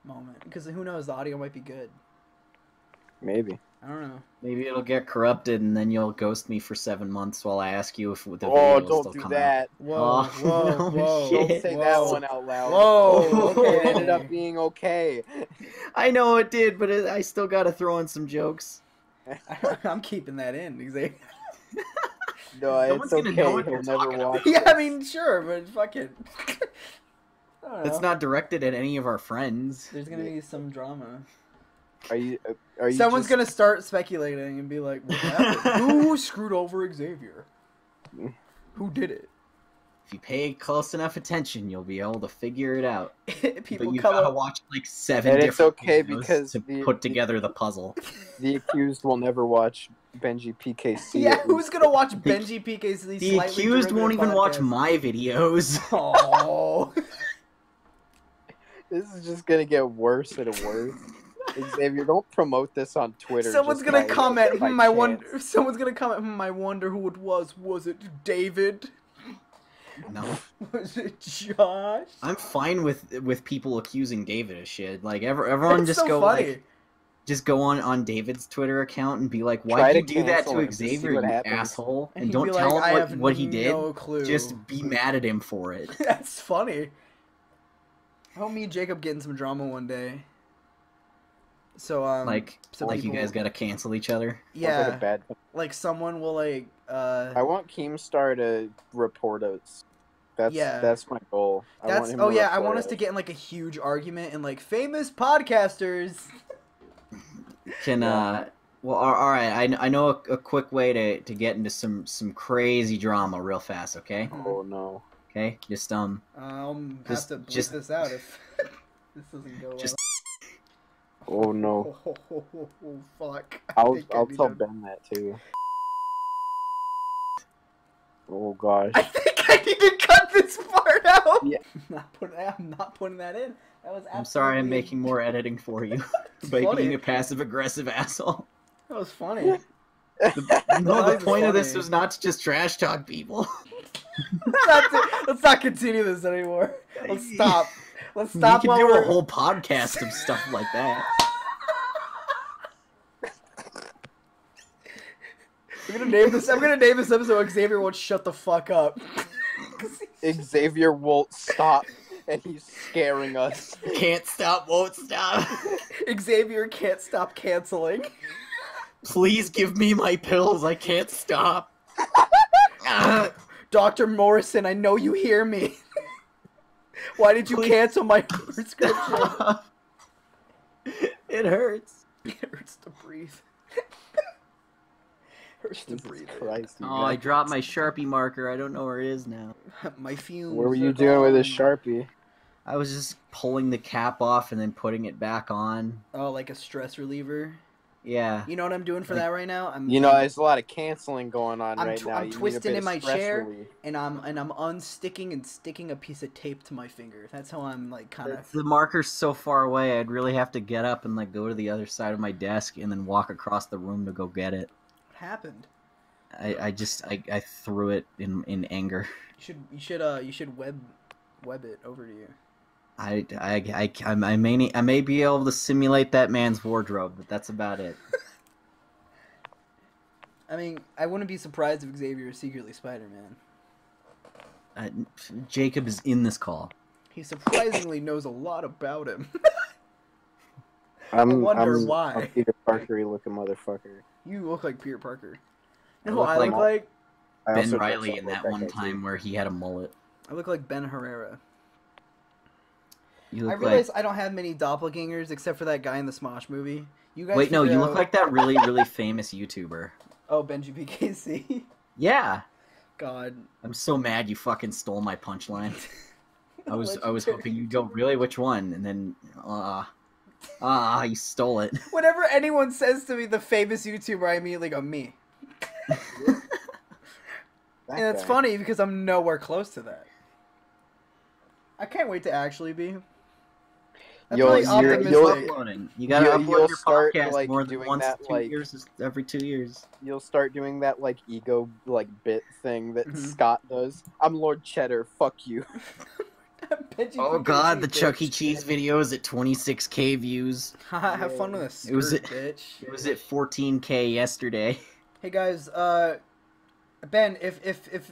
moment. Because who knows, the audio might be good. Maybe. I don't know. Maybe it'll get corrupted, and then you'll ghost me for 7 months while I ask you if the video Oh, will still don't do come that. Whoa, Oh, whoa, no whoa! shit. Don't say whoa. that one out loud. Whoa, It okay. ended up being okay. out. I know it did, but I still gotta throw in some jokes. I'm keeping that in, Xavier. No, it's one's gonna okay. know what He'll you're never talking watch about. Yeah, I this. mean, sure, but fuck it. I don't know. It's not directed at any of our friends. There's gonna be some drama. Are you Someone's just... gonna start speculating and be like, "What happened? Who screwed over Xavier? Who did it?" If you pay close enough attention, you'll be able to figure it out. People But you've come gotta up. watch like 7 And it's different okay videos because to the- put together the puzzle. The accused will never watch Benjipkc. Yeah, at who's least. gonna watch Benjipkc? The accused won't even watch my videos. Oh. This is just gonna get worse and worse. Xavier, don't promote this on Twitter. Someone's just gonna by- comment. by I chance. wonder. Someone's gonna comment. I wonder who it was. Was it David? No, Was it Josh? I'm fine with people accusing David of shit. Like everyone It's just so go funny. like, just go on David's Twitter account and be like, Try why'd to you do that cancel to him, just see Xavier, what you happens." asshole? And And he'd don't be tell like, "I him have what he did. no clue." Just be mad at him for it. That's funny. I hope me and Jacob get in some drama one day. So Like so you people- guys gotta cancel each other. Sounds like a yeah, bad... like someone will like I want Keemstar to report us. That's my goal. I want that's him oh to yeah, I report want us to get in like a huge argument and like famous podcasters. Can well, all right. I know a quick way to get into some crazy drama real fast. Okay, Oh no. okay. Just I'll Just- have to bleep just- this out if this doesn't go just- Oh no. well. Oh, fuck. I'll think I I'll need tell to- Ben that too. Oh gosh. I think I need to cut this part out. Yeah. I'm not putting that in. That was I'm sorry, I'm absolutely- making more editing for you by funny. being a passive aggressive asshole. That was funny. No, That the was point of this funny. was not to just trash talk people. Let's not continue this anymore. Let's stop. Let's stop. We while can do a we're- whole podcast of stuff like that. I'm gonna name this. I'm gonna name this episode Xavier won't shut the fuck up. Xavier won't stop, and he's scaring us. Can't stop, won't stop. Xavier can't stop canceling. Please give me my pills. I can't stop. Ah, Dr. Morrison, I know you hear me. Why did you Please. cancel my prescription? it hurts. It hurts to breathe. Hurts to Jesus breathe. Christ, you Oh, I guys. dropped my Sharpie marker. I don't know where it is now. My fumes. What were you are doing with a gone. Sharpie? I was just pulling the cap off and then putting it back on. Oh, like a stress reliever. Yeah. You know what I'm doing for that right now? You know, there's a lot of canceling going on I'm right tw- now. I'm You need a twisting bit in of my stress chair. relief. and I'm unsticking and sticking a piece of tape to my finger. That's how I'm like kind of. The marker's so far away, I'd really have to get up and like go to the other side of my desk and then walk across the room to go get it. What happened? I threw it in anger. You should web it over to you. I may be able to simulate that man's wardrobe, but that's about it. I mean, I wouldn't be surprised if Xavier is secretly Spider-Man. Jacob is in this call. He surprisingly knows a lot about him. I'm wonder I'm why. a Peter Parker looking motherfucker. You look like Peter Parker. I You know who look I like look like? I Ben also dress Riley up in like that one guy, too. time where he had a mullet. I look like Ben Herrera. You I look realize like... I don't have many doppelgangers except for that guy in the Smosh movie. You guys Wait, no, figure you look out- like that really, really famous YouTuber. Oh, Benjipkc. Yeah. God. I'm so mad you fucking stole my punchline. I was Legendary. hoping you'd go, really? Which one? And then, you stole it. Whenever anyone says to me the famous YouTuber, I immediately go, me. That And it's guy. funny because I'm nowhere close to that. I can't wait to actually be. That's You'll- really you're- optimistic. Uploading. You gotta You'll upload your start, podcast like, more than doing once that, like- every 2 years. You'll start doing that like ego like bit thing that Mhm. Scott does. I'm Lord Cheddar. Fuck you. Benjipkc, Oh god, the bitch. Chuck E. Cheese video is at 26K views. Haha, have fun with a skirt, It was at- bitch. It was at 14K yesterday. Hey guys, Ben, if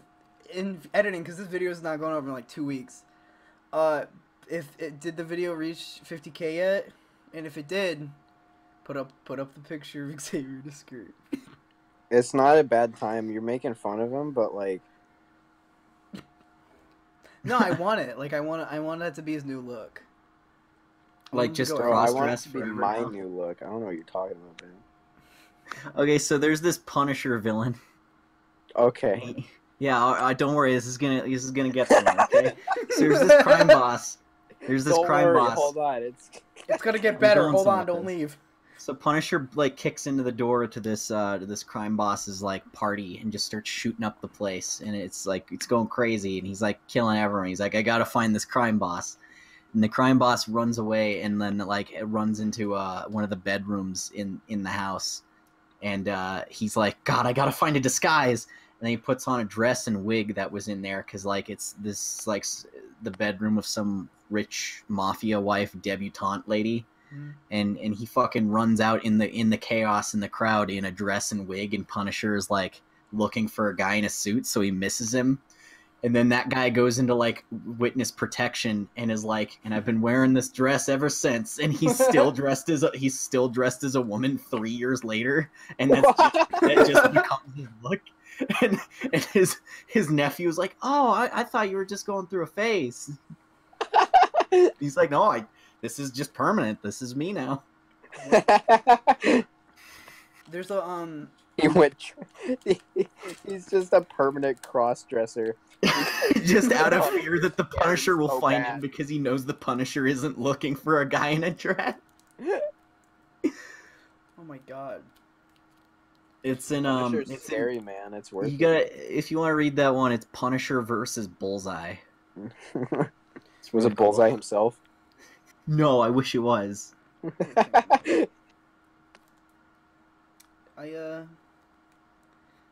in editing, because this video is not going over in like 2 weeks, did the video reach 50K yet? And if it did, put up the picture of Xavier in a skirt. It's not a bad time. You're making fun of him, but like, No, I want it. Like I want that to be his new look. I Like, want him to just go bro, I want it cross-dress to be forever my now. new look. I don't know what you're talking about, man. Okay, so there's this Punisher villain. Okay. Yeah, I don't worry. This is gonna get somewhere. Okay. So there's this crime boss. There's this Don't crime worry, boss. hold on. It's It's gonna get better. going Hold on, somewhere don't with this. leave. So Punisher like kicks into the door to this crime boss's like party and just starts shooting up the place, and it's like it's going crazy, and he's like killing everyone. He's like, I gotta find this crime boss, and the crime boss runs away, and then like it runs into one of the bedrooms in the house, and he's like, God, I gotta find a disguise. And then he puts on a dress and wig that was in there because like it's this like the bedroom of some rich mafia wife debutante lady. And he fucking runs out in the chaos in the crowd in a dress and wig, and Punisher is like looking for a guy in a suit, so he misses him. And then that guy goes into like witness protection and is like, and I've been wearing this dress ever since, and he's still dressed as a woman 3 years later, and that just becomes his look. And his nephew's like, oh, I thought you were just going through a phase. He's like, no, this is just permanent. This is me now. There's a he went. He's just a permanent cross dresser. Just out of fear that the Punisher will so find bad. him because he knows the Punisher isn't looking for a guy in a dress. oh my god. It's in Punisher's it's scary, man. It's worth you gotta if you want to read that one, it's Punisher versus Bullseye. it. Was it Bullseye himself? No, I wish it was.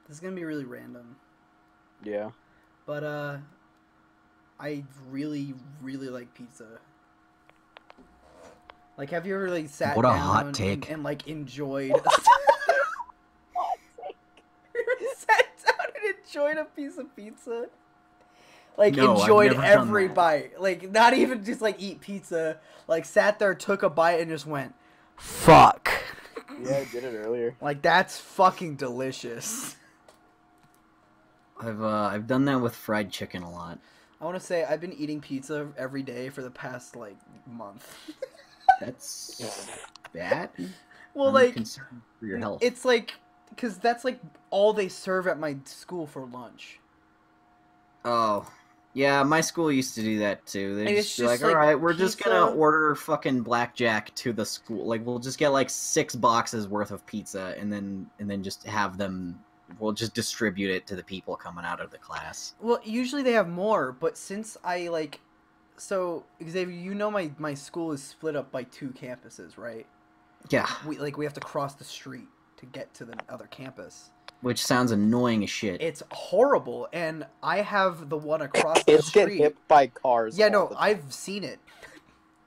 This is gonna be really random, Yeah. but I really like pizza. Like, have you ever like sat What a down hot take. and like enjoyed? Sat down and enjoyed a piece of pizza. Like, No, I've enjoyed never done every that. bite. Like, not even just like eat pizza. Like, sat there, took a bite, and just went, "Fuck." Yeah, I did it earlier. Like, that's fucking delicious. I've done that with fried chicken a lot. I want to say I've been eating pizza every day for the past like month. That's bad. Well, I'm like, concerned for your health. it's like, because that's like all they serve at my school for lunch. Oh. Yeah, my school used to do that too. They And just it's be just, like, like, all right, we're just pizza. gonna order fucking blackjack to the school. Like, we'll just get like 6 boxes worth of pizza, and then just have them. We'll just distribute it to the people coming out of the class. Well, usually they have more, but since I like, so Xavier, you know my school is split up by 2 campuses, right? Yeah, We have to cross the street to get to the other campus. which sounds annoying as shit. It's horrible, and I have the one across the Kids get street. hit by cars. Yeah, all no, the time. I've seen it.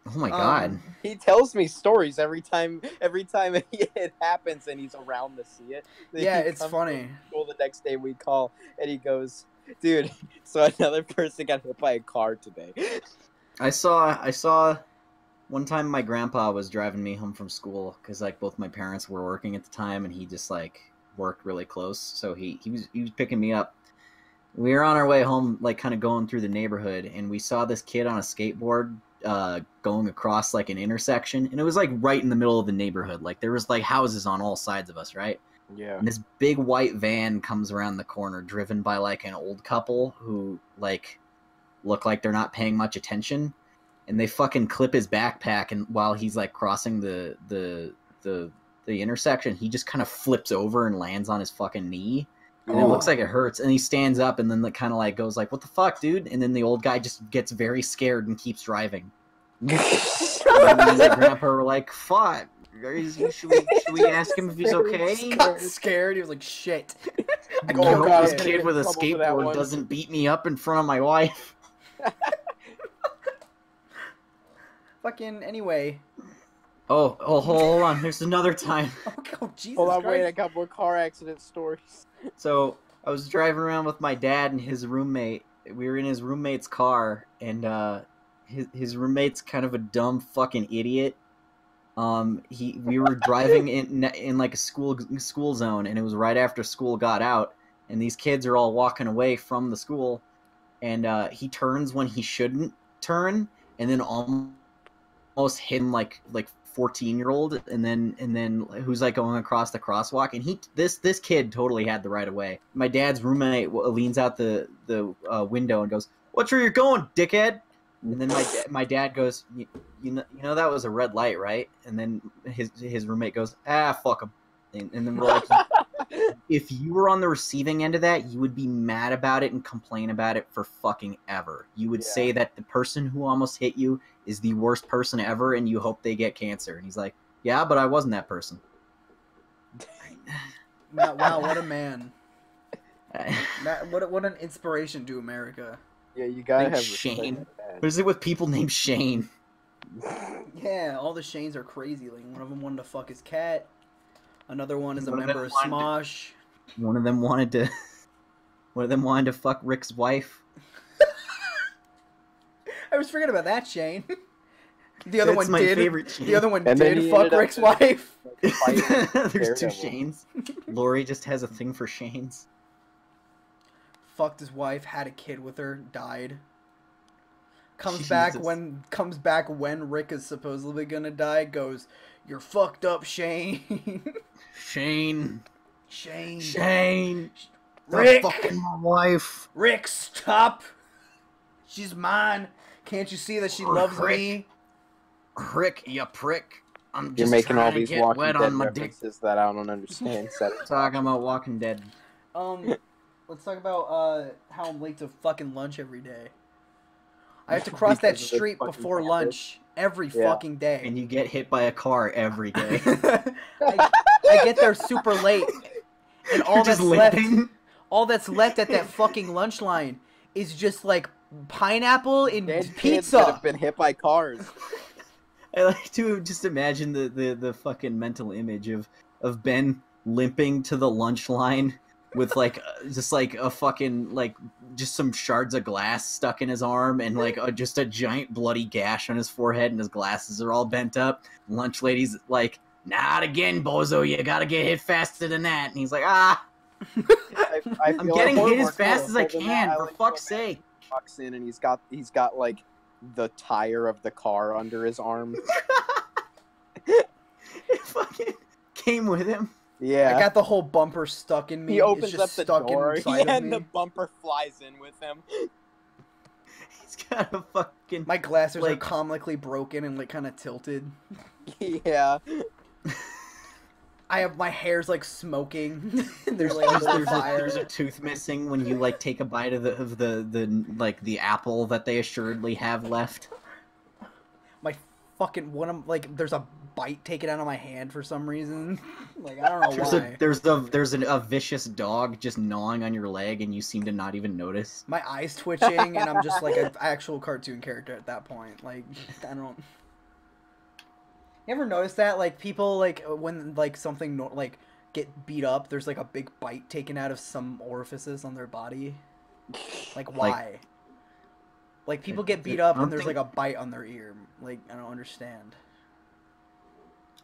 Oh my god. He tells me stories every time it happens, and he's around to see it. Then Yeah, he it's comes funny. to school the next day we call, and he goes, "Dude, so another person got hit by a car today." I saw one time my grandpa was driving me home from school because like both my parents were working at the time, and he just like worked really close, so he was picking me up. We were on our way home, like kind of going through the neighborhood, and we saw this kid on a skateboard going across like an intersection, and it was like right in the middle of the neighborhood. Like there was like houses on all sides of us, right? Yeah. And this big white van comes around the corner, driven by like an old couple who like look like they're not paying much attention, and they fucking clip his backpack, and while he's like crossing the intersection, he just kind of flips over and lands on his fucking knee. And it looks like it hurts, and he stands up, and then kind of like goes like, "What the fuck, dude?" And then the old guy just gets very scared and keeps driving. And the grandpa were like, "Fuck, should we ask him if he's okay?" He got scared. He was like, "Shit." I hope this kid with a skateboard doesn't beat me up in front of my wife. Fucking anyway. Oh, hold on. There's another time. Oh, Jesus Hold on, Christ. wait, I got more car accident stories. So I was driving around with my dad and his roommate. We were in his roommate's car, and his roommate's kind of a dumb fucking idiot. We were driving in like a school zone, and it was right after school got out, and these kids are all walking away from the school, and he turns when he shouldn't turn, and then almost hit him like 14-year-old, and then who's like going across the crosswalk, and this kid totally had the right of way. My dad's roommate leans out the window and goes, "Watch where you're going, dickhead." And then my dad goes, you know that was a red light, right? And then his roommate goes, "Fuck him." And then we're like, if you were on the receiving end of that, you would be mad about it and complain about it for fucking ever. You would say that the person who almost hit you is the worst person ever, and you hope they get cancer. And he's like, "Yeah, but I wasn't that person." Wow, what a man. Matt, what an inspiration to America. Yeah, you gotta have Shane. What is it with people named Shane? Yeah, all the Shanes are crazy. Like, one of them wanted to fuck his cat. Another one is a member of Smosh. One of them wanted to fuck Rick's wife. I was forgetting about that, Shane. The other That's one my did. favorite Shane. The other one And then did he fuck ended up Rick's wife. There's two Daredevil. Shanes. Lori just has a thing for Shanes. Fucked his wife, had a kid with her, died. Comes Jesus. back when Rick is supposedly gonna die. Goes, "You're fucked up, Shane." Shane. Shane. Rick. Rick. Fucking my wife. Rick, stop. She's mine. Can't you see that she loves me? Rick, you prick. I'm You're just making all trying to these get Walking wet Dead on my dick. references that I don't understand. Talking about Walking Dead. Let's talk about how I'm late to fucking lunch every day. I have to cross that Because of the street fucking before traffic. lunch every Yeah. fucking day. And you get hit by a car every day. I get there super late, and all You're that's just left, limping. all that's left at that fucking lunch line is just like pineapple and Dead kids that pizza. have been hit by cars. I like to just imagine the fucking mental image of Ben limping to the lunch line with like just like a fucking like just some shards of glass stuck in his arm and like just a giant bloody gash on his forehead, and his glasses are all bent up. Lunch lady's like, "Not again, bozo, you gotta get hit faster than that." And he's like, I I'm feel getting like hit more as fast as I than can, that, for like fuck's to imagine sake. he walks in and he's got like the tire of the car under his arm. It fucking came with him. Yeah. I got the whole bumper stuck in me. He opens it's up just the stuck door inside and of the me. bumper flies in with him. He's got a fucking My glasses are like- comically broken and like kind of tilted. Yeah. I have my hair's like smoking. There's like a little fire. There's a tooth missing when you like take a bite of the like the apple that they assuredly have left. My fucking one of like there's a bite taken out of my hand for some reason. Like I don't know why. There's a vicious dog just gnawing on your leg, and you seem to not even notice. My eyes twitching, and I'm just like an actual cartoon character at that point. Like I don't. You ever notice that like people like when like something like get beat up, there's like a big bite taken out of some orifices on their body. Like why? Like people get beat up and there's like a bite on their ear. Like I don't understand.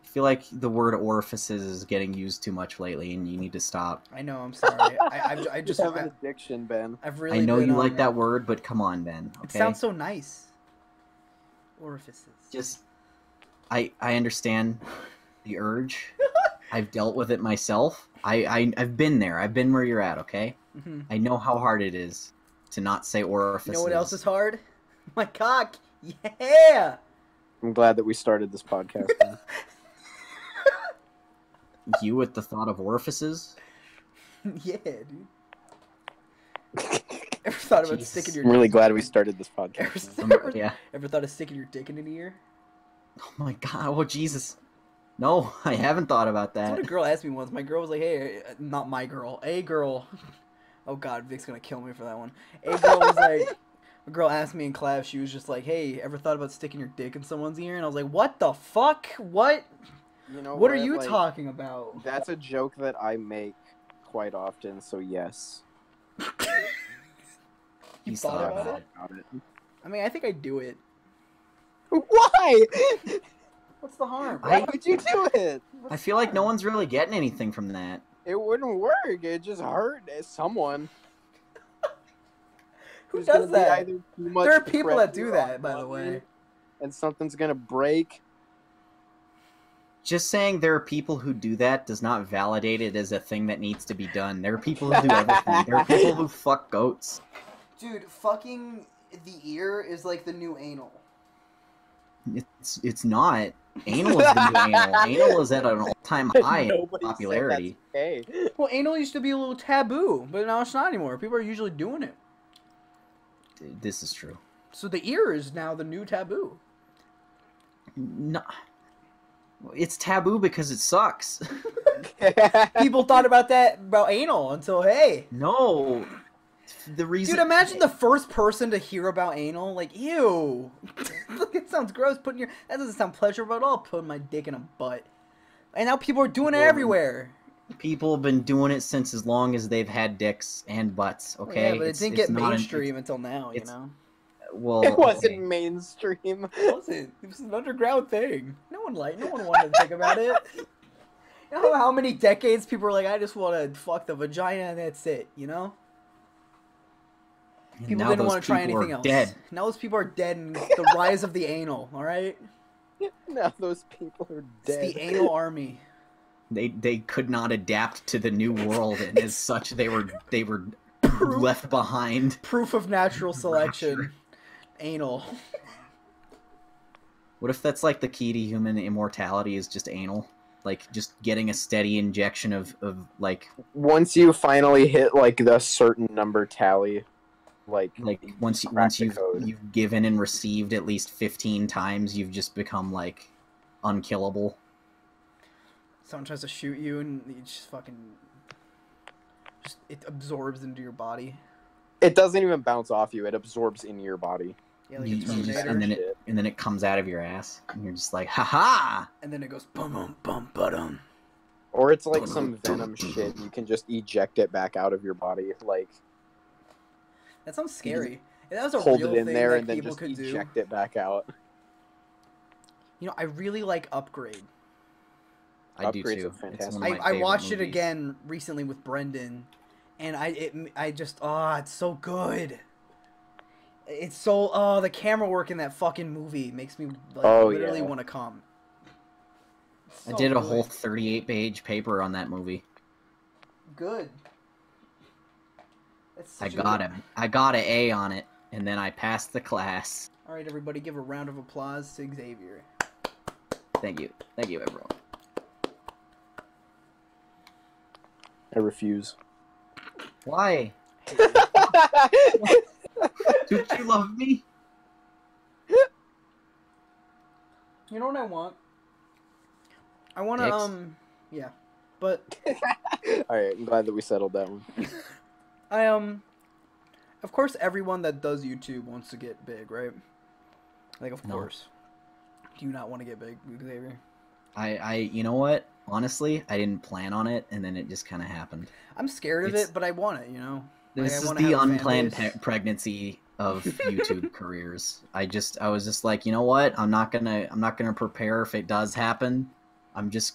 I feel like the word orifices is getting used too much lately, and you need to stop. I know. I'm sorry. I just You have an addiction, Ben. I've really. I know been you on like that word, but come on, Ben. Okay? It sounds so nice. Orifices. Just I understand the urge. I've dealt with it myself. I've been there. I've been where you're at, okay? Mm-hmm. I know how hard it is. to not say orifices. You know what else is hard? My cock. Yeah. I'm glad that we started this podcast. You with the thought of orifices? Yeah, dude. Ever thought about sticking your? I'm really glad we started this podcast. Yeah. Ever thought of sticking your dick in an ear? Oh my god! Oh Jesus! No, I haven't thought about That's that. what a girl asked me once. My girl was like, "Hey, not my girl, a girl." Oh God, Vic's gonna kill me for that one. A girl was like, a girl asked me in class. She was just like, "Hey, ever thought about sticking your dick in someone's ear?" And I was like, "What the fuck? What? You know What are you like, talking about?" That's a joke that I make quite often. So yes. You He's thought thought about it? About it. I mean, I think I do it. Why? What's the harm? Why would you do it? I feel like no one's really getting anything from that. It wouldn't work. It just hurt someone. Who There's does gonna be that? either too much There are people that do pressure that, on by the you, way. and something's gonna break. Just saying there are people who do that does not validate it as a thing that needs to be done. There are people who do everything. There are people who fuck goats. Dude, fucking the ear is like the new anal. It's not. Anal is the new anal. Anal is at an all-time high in Nobody said popularity. that's okay. Well, anal used to be a little taboo, but now it's not anymore. People are usually doing it. This is true. So the ear is now the new taboo. No, it's taboo because it sucks. People thought about anal until, hey. No, the reason. Dude, imagine the first person to hear about anal. Like, ew. Look, it sounds gross. That doesn't sound pleasurable at all. Putting my dick in a butt. And now people are doing it everywhere. People have been doing it since as long as they've had dicks and butts. Okay, Yeah, but it didn't get mainstream until now. You know. Well, It wasn't okay. mainstream. It wasn't. It was an underground thing. No one wanted to think about it. You know how many decades people were like, I just want to fuck the vagina and that's it. You know. And People now didn't those want to try people anything are else. Dead. Now those people are dead and the rise of the anal, alright? Now those people are It's dead. the anal army. They could not adapt to the new world, and as such, they were left behind. Proof of natural selection. Anal. What if that's like the key to human immortality is just anal? Like just getting a steady injection of like Once you finally hit like the certain number tally, like once you've given and received at least 15 times, you've just become like unkillable. Someone tries to shoot you and you just fucking... it absorbs into your body. it doesn't even bounce off you; it absorbs in your body. Yeah, like You a just, Terminator. and then it comes out of your ass, and you're just like, ha And then it goes bum bum bum bum. Or it's like some venom shit. You can just eject it back out of your body, like That sounds scary. If that was a hold real it in thing there that and then people just could do. eject it back out. You know, I really like Upgrade. I do Upgrade's too. a fantastic It's one of my I favorite watched it movies. again recently with Brendan, and it's so good. It's so the camera work in that fucking movie makes me like literally yeah. want to come. I So did a good. whole 38-page paper on that movie. Good. I got an A on it, and then I passed the class. All right, everybody, give a round of applause to Xavier. Thank you, everyone. I refuse. Why? Don't you love me? You know what I want? I want to yeah, but All right, I'm glad that we settled that one. of course, everyone that does YouTube wants to get big, right? Like, of No. course. Do you not want to get big, Xavier? You know what? Honestly, I didn't plan on it, and then it just kind of happened. I'm scared of it, but I want it, you know? This Like, I is wanna the have a fan unplanned base. pregnancy of YouTube careers. I was just like, you know what? I'm not gonna prepare if it does happen.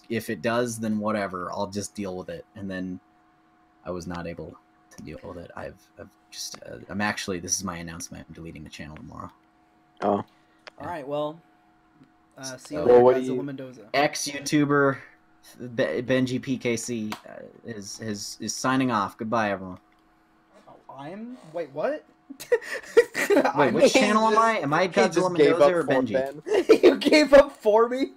If it does, then whatever. I'll just deal with it. And then I was not able to deal with it. I'm actually, this is my announcement. I'm deleting the channel tomorrow. Oh, All right, well, see you So- later, Well, what do you- GodzillaMendoza. Ex-YouTuber Benjipkc is signing off. Goodbye, everyone. Wait, what? Wait, which channel am I? Am I He just gave GodzillaMendoza up or for Benji? Ben. You gave up for me?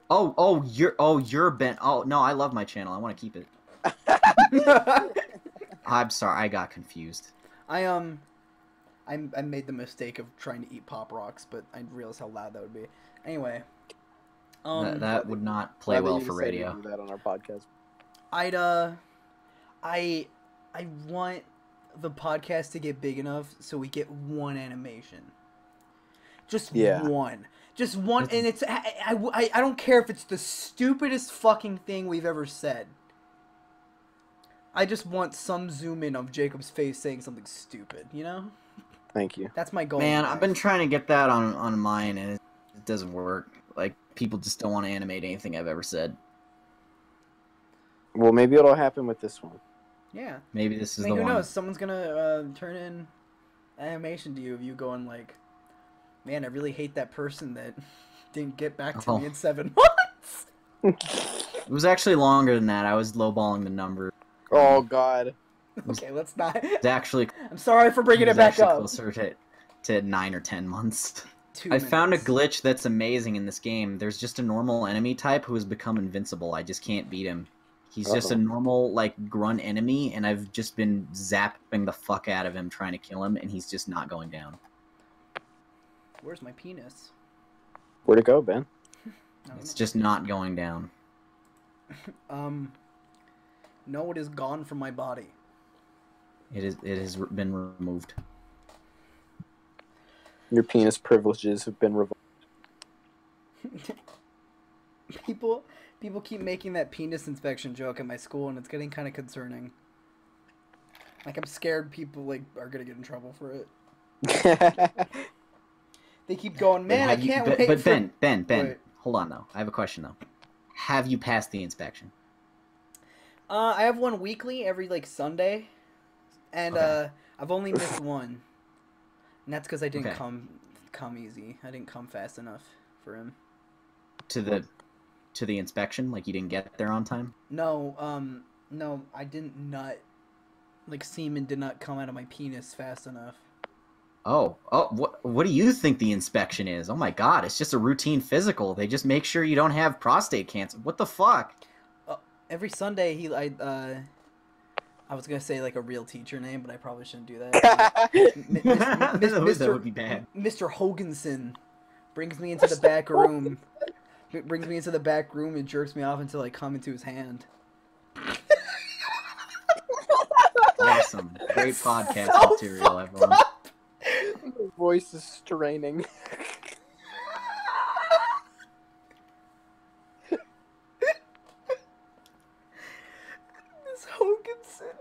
You're Ben. Oh no, I love my channel. I want to keep it. I'm sorry, I got confused. I made the mistake of trying to eat Pop Rocks, but I realized how loud that would be. Anyway, That would not play well for radio. Do that on our podcast. I want the podcast to get big enough so we get one animation. Just one. Just one, and it's I don't care if it's the stupidest fucking thing we've ever said. I just want some zoom in of Jacob's face saying something stupid, you know? Thank you. That's my goal. Man, I've been trying to get that on mine, and it doesn't work. Like, people just don't want to animate anything I've ever said. Well, maybe it'll happen with this one. Yeah. Maybe this is I mean, the who one. knows? Someone's gonna turn in animation to you of you going like, man, I really hate that person that didn't get back to me in 7 months. It was actually longer than that. I was lowballing the number. Oh, God. Okay, let's not. It's actually. I'm sorry for bringing it back up. Closer to 9 or 10 months. 2 I minutes. found a glitch that's amazing in this game. There's just a normal enemy type who has become invincible. I just can't beat him. He's just a normal, like, grunt enemy, and I've just been zapping the fuck out of him trying to kill him, and he's just not going down. Where's my penis? Where'd it go, Ben? It's just not going down. No, it is gone from my body. It has been removed. Your penis privileges have been revoked. People keep making that penis inspection joke at my school, and it's getting kind of concerning. Like, I'm scared people like are gonna get in trouble for it. They keep going, man, I can't wait. But for... Ben, Wait. hold on though. I have a question though. Have you passed the inspection? I have one weekly every like Sunday, and Okay. I've only missed one, and that's because I didn't Okay. come easy. I didn't come fast enough for him. To the inspection, like you didn't get there on time? No, no, I didn't nut. Like, semen did not come out of my penis fast enough. Oh, what do you think the inspection is? Oh my god, it's just a routine physical. They just make sure you don't have prostate cancer. What the fuck? Every Sunday, I was gonna say like a real teacher name, but I probably shouldn't do that. That would be bad. Mr. Hoganson brings me into the back room. Brings me into the back room and jerks me off until I come into his hand. Awesome. Great podcast So material, everyone. Your voice is straining. Miss Hoganson.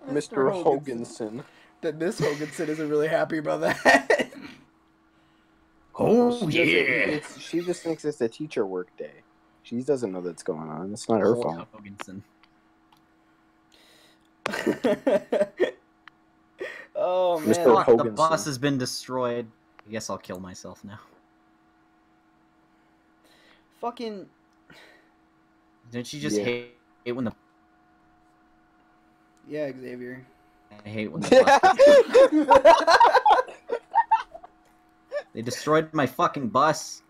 Mr. Hoganson. That Miss Hoganson isn't really happy about that. Oh She just thinks it's a teacher work day. She doesn't know that's going on. It's not her fault. Hoganson. Oh man. Mr. Fuck, the Hoganson. bus has been destroyed. I guess I'll kill myself now. Fucking. Don't you just Yeah. hate when the Yeah, Xavier. I hate when the bus they destroyed my fucking bus.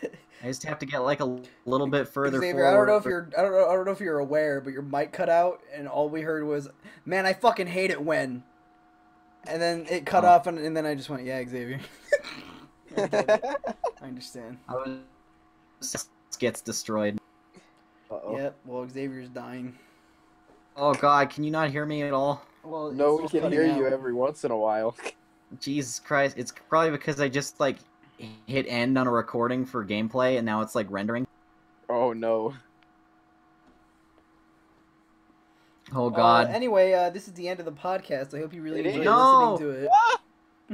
I just have to get like a little bit further Xavier, forward. I don't know if you're aware, but your mic cut out, and all we heard was, "Man, I fucking hate it when." And then it cut off, and then I just went, "Yeah, Xavier." I get it. I understand. Gets destroyed. Uh-oh. Yep. Well, Xavier's dying. Oh god, can you not hear me at all? Well, No, it's we just can cutting hear you out. every once in a while. Jesus Christ, it's probably because I just like hit end on a recording for gameplay and now it's like rendering. Oh no. Oh god. Anyway, this is the end of the podcast. I hope you really It enjoyed is. No! listening to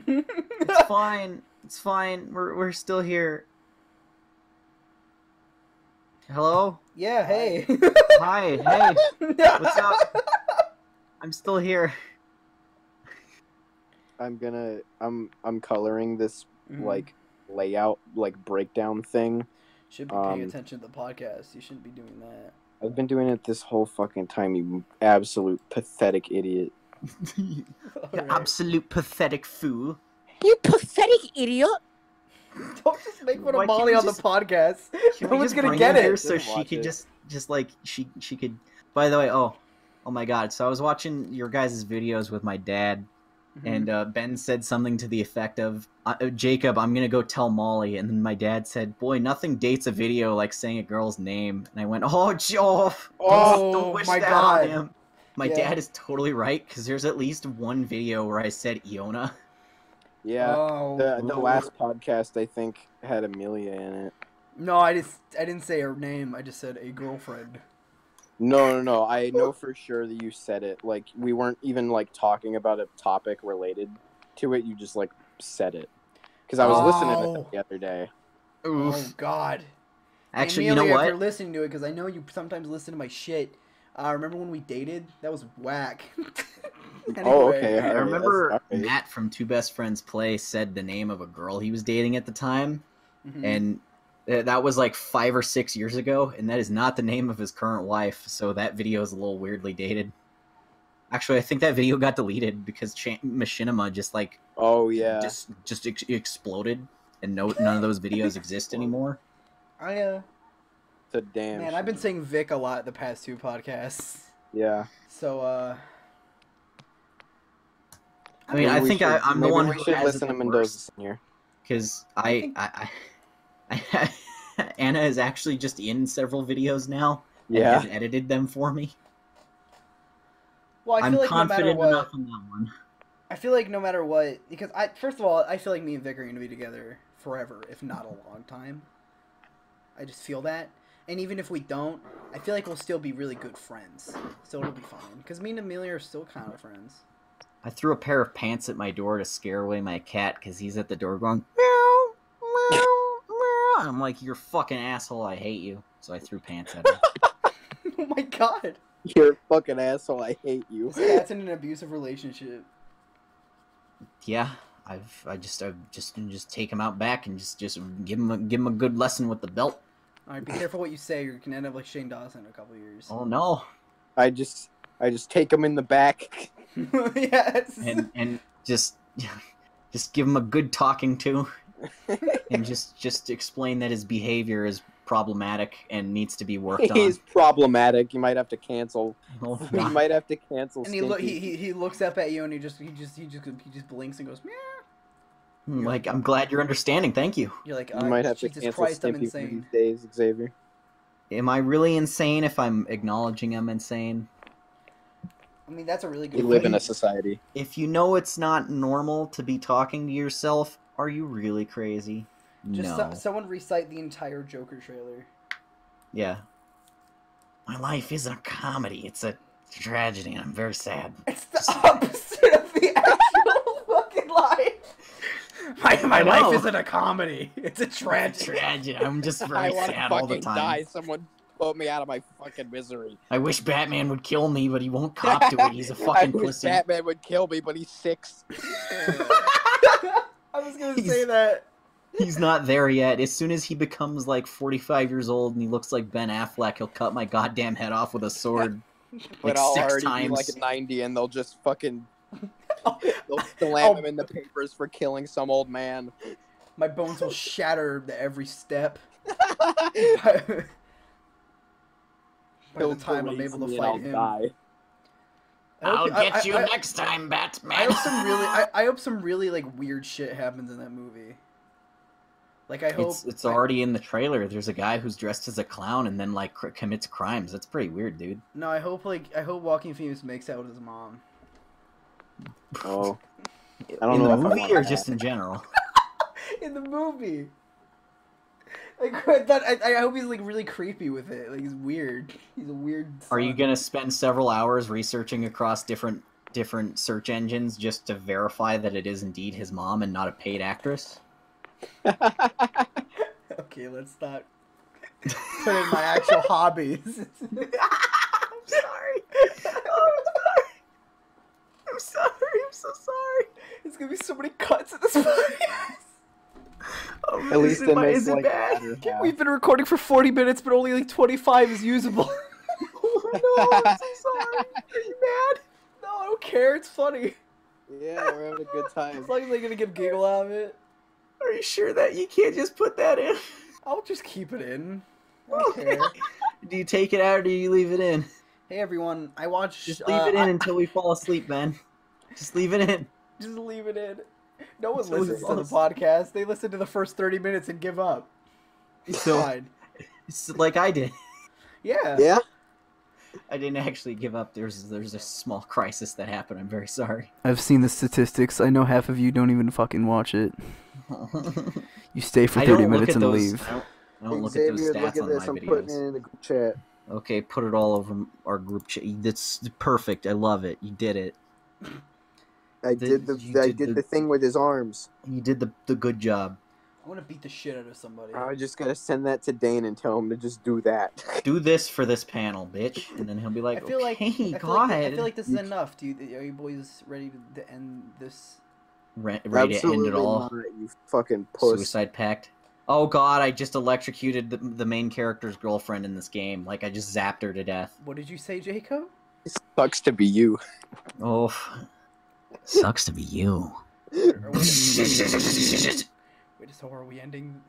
it. It's fine. It's fine. We're still here. Hello? Yeah. Hey. Hi. Hey. What's up? I'm still here. I'm coloring this Mhm. like layout like breakdown thing. Should be paying attention to the podcast. You shouldn't be doing that. I've been doing it this whole fucking time, you absolute pathetic idiot. You Alright. absolute pathetic fool. You pathetic idiot. Don't just make fun Why of can't Molly we on just- the podcast. Can No we one's just gonna bring get her here it. so Didn't she watch could it. just like she could. By the way, oh my God! So I was watching your guys' videos with my dad, Mhm. and Ben said something to the effect of, "Jacob, I'm gonna go tell Molly." And then my dad said, "Boy, nothing dates a video like saying a girl's name." And I went, "Oh, Joe, Oh, don't wish my that God. on him." My Yeah. dad is totally right because there's at least one video where I said Iona. Yeah. Oh. The last podcast I think had Amelia in it. No, I didn't say her name. I just said a girlfriend. No. I know for sure that you said it. Like we weren't even like talking about a topic related to it. You just like said it. Because I was listening to it the other day. Oof. Oh God. Actually, Amelia, you know if you're what? listening to it, because I know you sometimes listen to my shit. Remember when we dated? That was whack. Oh, okay. I remember that's all right. Matt from Two Best Friends Play said the name of a girl he was dating at the time, Mhm. and that was like 5 or 6 years ago, and that is not the name of his current wife, so that video is a little weirdly dated. Actually, I think that video got deleted because Machinima just like Oh yeah. just exploded, and none of those videos exist anymore. I It's a damn. man, I've been shame. saying Vic a lot the past 2 podcasts. Yeah. So I mean, I think I'm the one we who should has listen it to the Mendoza worst. Senior. Because I Anna is actually just in several videos now and Yeah. has edited them for me. well, I I'm feel like no matter confident what, enough on that one. I feel like no matter what, because first of all, I feel like me and Vic are gonna be together forever, if not a long time. I just feel that, and even if we don't, I feel like we'll still be really good friends. So it'll be fine, because me and Amelia are still kind of friends. I threw a pair of pants at my door to scare away my cat because he's at the door going meow, meow, meow. I'm like, you're a fucking asshole. I hate you. So I threw pants at him. Oh my God, You're a fucking asshole. I hate you. this cat's in an abusive relationship. Yeah, I just take him out back and just give him a good lesson with the belt. All right, be careful what you say. You can end up like Shane Dawson in a couple years. Oh no. I just take him in the back. Yes. And just give him a good talking to, and just explain that his behavior is problematic and needs to be worked on. He's problematic. You might have to cancel. Oh, You God. might have to cancel. And he looks up at you and he just blinks and goes meow. Like, I'm glad you're understanding. Thank you. You're like, You might have to Jesus cancel Christ, I'm Stimpy insane. these days, Xavier. Am I really insane if I'm acknowledging I'm insane? I mean, that's a really We good. live in way. a society. If you know it's not normal to be talking to yourself, are you really crazy? Just No. someone recite the entire Joker trailer. Yeah. My life isn't a comedy. It's a tragedy, and I'm very sad. It's the opposite of the actual fucking line. My I know. life isn't a comedy. It's a tragedy. Tragedy. I'm just I very want to sad all the fucking time. die. Someone put me out of my fucking misery. I wish Batman would kill me, but he won't cop to it. He's a fucking I wish pussy. Batman would kill me, but he's 6. I was gonna say that. He's not there yet. As soon as he becomes like 45 years old and he looks like Ben Affleck, he'll cut my goddamn head off with a sword. But Like I'll 6 already times. be like a 90, and they'll just fucking they'll slam him in the papers for killing some old man. My bones will shatter at every step. By He'll the time I'm berate able to me and fight I'll him. die. I'll get you I- next time, Batman. I hope some really, I hope some really like weird shit happens in that movie. Like I hope It's already in the trailer. There's a guy who's dressed as a clown and then like commits crimes. That's pretty weird, dude. No, I hope Joaquin Phoenix makes out with his mom. Oh, I don't in know the if I movie want or that. just in general. In the movie. Like I hope he's like really creepy with it. Like he's weird. He's a weird. Are you son. gonna spend several hours researching across different search engines just to verify that it is indeed his mom and not a paid actress? Okay, let's not put in my actual hobbies. I'm sorry. I'm sorry. I'm so sorry. There's gonna be so many cuts in this podcast. Oh, At least it makes is it like bad? yeah. We've been recording for 40 minutes, but only like 25 is usable. Oh no, I'm so sorry. Are you mad? No, No, I don't care. It's funny. Yeah, we're having a good time. As long as they're gonna get giggle out of it, Are you sure that you can't just put that in? I'll just keep it in. I don't care. Do you take it out or do you leave it in? Hey everyone, I watched. Just leave it in until we fall asleep, Ben. Just leave it in. Just leave it in. No one Until we listens to fall the asleep. podcast. They listen to the first 30 minutes and give up. It's So- fine. It's like I did. Yeah. Yeah. I didn't actually give up. There's a small crisis that happened. I'm very sorry. I've seen the statistics. I know half of you don't even fucking watch it. You stay for I 30 don't look minutes at and those. leave. I don't look at those Xavier, stats look at on this. my I'm putting it videos. in the group chat. Okay, put it all over our group chat. That's perfect. I love it. You did it. I did the thing with his arms. You did the good job. I want to beat the shit out of somebody. I just gotta send that to Dane and tell him to just do that. Do this for this panel, bitch, and then he'll be like, I feel like "Okay, I God." feel like this is enough. Are you boys ready to end this? Ready to end Absolutely it all. not, you fucking puss. Suicide pact. Oh God, I just electrocuted the main character's girlfriend in this game. Like I just zapped her to death. What did you say, Jacob? It sucks to be you. Oh, sucks to be you. Wait, so are we ending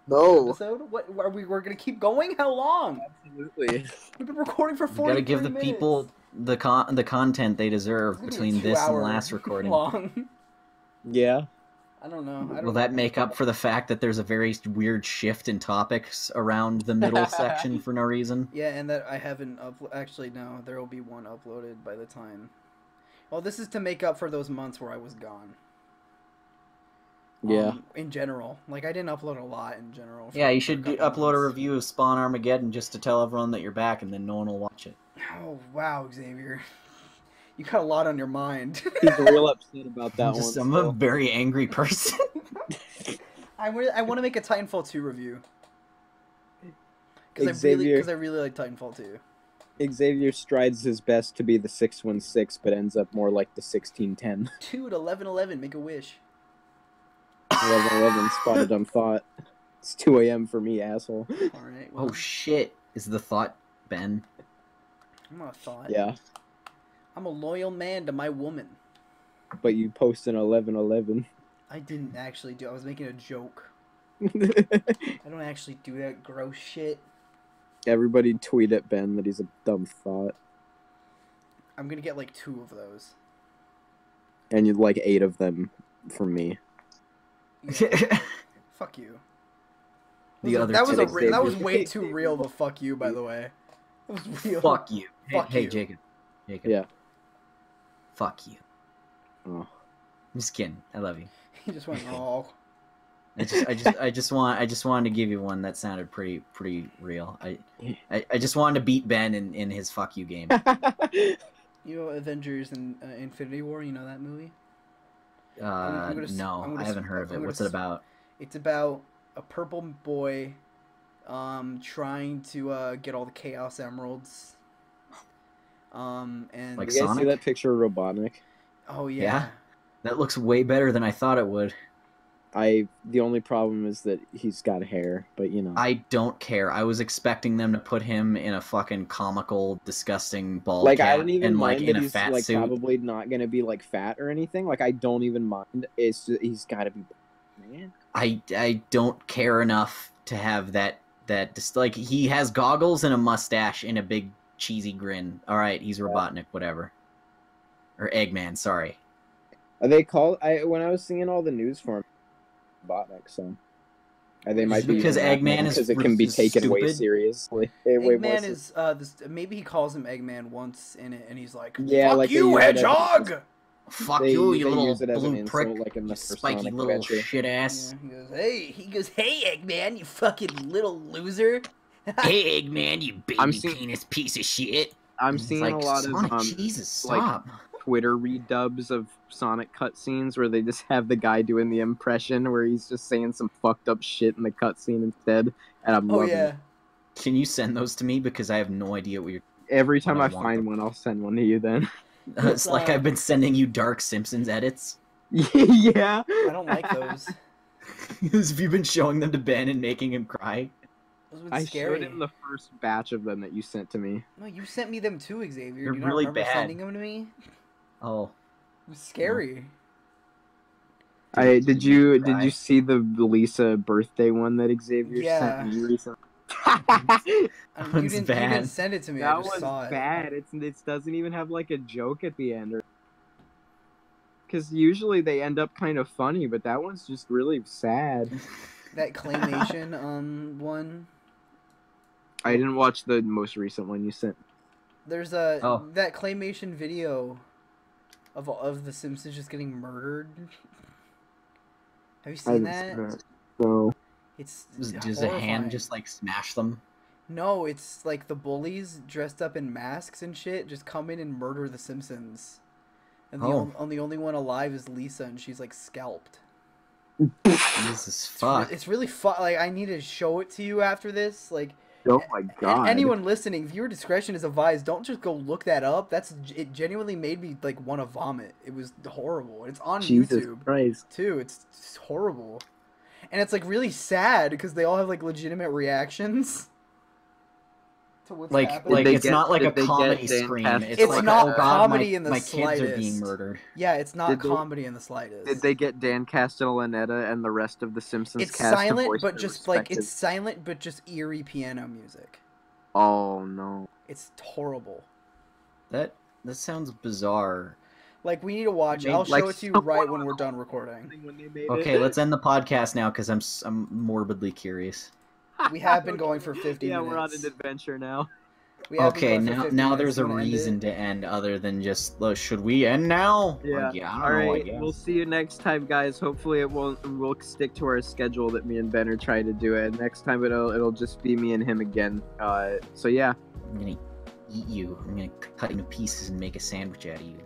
No. episode? What are we? We're gonna keep going? How long? Absolutely. We've been recording for You 40 gotta give the people the content they deserve between this and the last recording. Long. Yeah. I don't know. Will that make up for the fact that there's a very weird shift in topics around the middle section for no reason? Yeah, and that I haven't actually no, there will be one uploaded by the time. Well, this is to make up for those months where I was gone. Yeah. In general, like I didn't upload a lot in general. Yeah, you should for a couple upload a months. review of Spawn Armageddon just to tell everyone that you're back, and then no one will watch it. Oh wow, Xavier, you got a lot on your mind. He's real upset about that one. I'm a very angry person. I want to make a Titanfall 2 review. Because Xavier- I really like Titanfall 2. Xavier strides his best to be the 616, but ends up more like the 1610. 2 at 11:11, make a wish. 1111 spotted on thought. It's 2 a.m. for me, asshole. All right. Well, Oh shit! Is the thought Ben? I'm not a thought. Yeah, I'm a loyal man to my woman. but you post an 1111. I didn't actually do. I was making a joke. I don't actually do that gross shit. Everybody tweet at Ben that he's a dumb thought. I'm gonna get like 2 of those. And you'd like 8 of them from me. Yeah. Fuck you. The other that was two. that was way too real of a fuck you, by the way. It was real. Fuck you. Fuck Hey, you. Jacob. Jacob. Yeah. Fuck you. Oh. I'm just kidding. I love you. He just went, oh. Oh. I just wanted to give you one that sounded pretty real. I just wanted to beat Ben in his fuck you game. You know Avengers and Infinity War, you know that movie? No, I'm I haven't heard of it. What's it about? It's about a purple boy trying to get all the Chaos Emeralds. And Like You guys see Sonic? that picture of Robotnik? oh yeah. Yeah. That looks way better than I thought it would. The only problem is that he's got hair, but you know. I don't care. I was expecting them to put him in a fucking comical, disgusting bald like cap I don't even and mind like in that a he's fat like suit. probably not gonna be like fat or anything. Like I don't even mind. It's just, he's got to be. Man. I don't care enough to have that just like he has goggles and a mustache and a big cheesy grin. All right, he's Robotnik, whatever. Or Eggman, sorry. They call when I was seeing all the news for him, Robotnik. So they might be Because using that Eggman name is because it can be taken way stupid. seriously. Way more Eggman is maybe he calls him Eggman once in it, and he's like, Yeah, "Fuck like they you, use it as- hedgehog!" Fuck They- you, they you little use it as an blue insult, prick, like in the you first spiky Sonic little adventure. shit ass. Yeah, he goes, "Hey, Eggman, you fucking little loser." Hey, Eggman, you baby I'm seeing- penis piece of shit. I'm It's seeing like, a lot Sonic, of Jesus, like- stop. Twitter redubs of Sonic cutscenes where they just have the guy doing the impression where he's just saying some fucked up shit in the cutscene instead, and I'm Oh loving yeah. it. Can you send those to me because I have no idea what you're. Every time I I want find them. one, I'll send one to you then. It's like I've been sending you Dark Simpsons edits. Yeah. I don't like those. Have you been showing them to Ben and making him cry? Those were I scary. showed him the first batch of them that you sent to me. No, you sent me them too, Xavier. They're Do you really not remember bad. sending them to me? Oh, It was scary. Did you cry? see the Lisa birthday one that Xavier Yeah. sent me recently? You one's didn't bad. send it to me. I That just was saw it. bad. It doesn't even have like a joke at the end, because usually they end up kind of funny, but that one's just really sad. That claymation one. I didn't watch the most recent one you sent. There's Oh. that claymation video of the Simpsons just getting murdered. Have you seen that? No. It's Does a horrifying. hand just like smash them? No, it's like the bullies dressed up in masks and shit just come in and murder the Simpsons. And Oh. the only one alive is Lisa, and she's like scalped. Jesus fuck. It's really fun. Like, I need to show it to you after this. Like, Oh my god. anyone listening, viewer discretion is advised. Don't just go look that up. It genuinely made me like want to vomit. It was horrible. It's on Jesus YouTube Christ. too. It's horrible, and it's like really sad because they all have like legitimate reactions to what's happening. Like they it's get- not like did a they get comedy Dan scream. Cast- It's It's like, not oh god, comedy my, in the my kids are being slightest. murdered. Yeah, it's not Did they- comedy in the slightest. Did they get Dan Castellaneta and the rest of the Simpsons It's cast to silent, voice but their just like respective- it's silent, but just eerie piano music. Oh no. It's horrible. That sounds bizarre. Like, we need to watch it. made, I'll like, show it to you someone right when on we're the done recording. When they made Okay, it. let's end the podcast now because I'm morbidly curious. We have been going for 50 Yeah, minutes. we're on an adventure now. We have been Okay, going for now 50 now minutes. there's a You wanna end reason it? to end other than just should we end now? Yeah. Like, yeah, I don't All know. I right. guess. We'll see you next time, guys. Hopefully, we'll stick to our schedule that me and Ben are trying to do it. Next time, it'll just be me and him again. So yeah. I'm gonna eat you. I'm gonna cut you into pieces and make a sandwich out of you.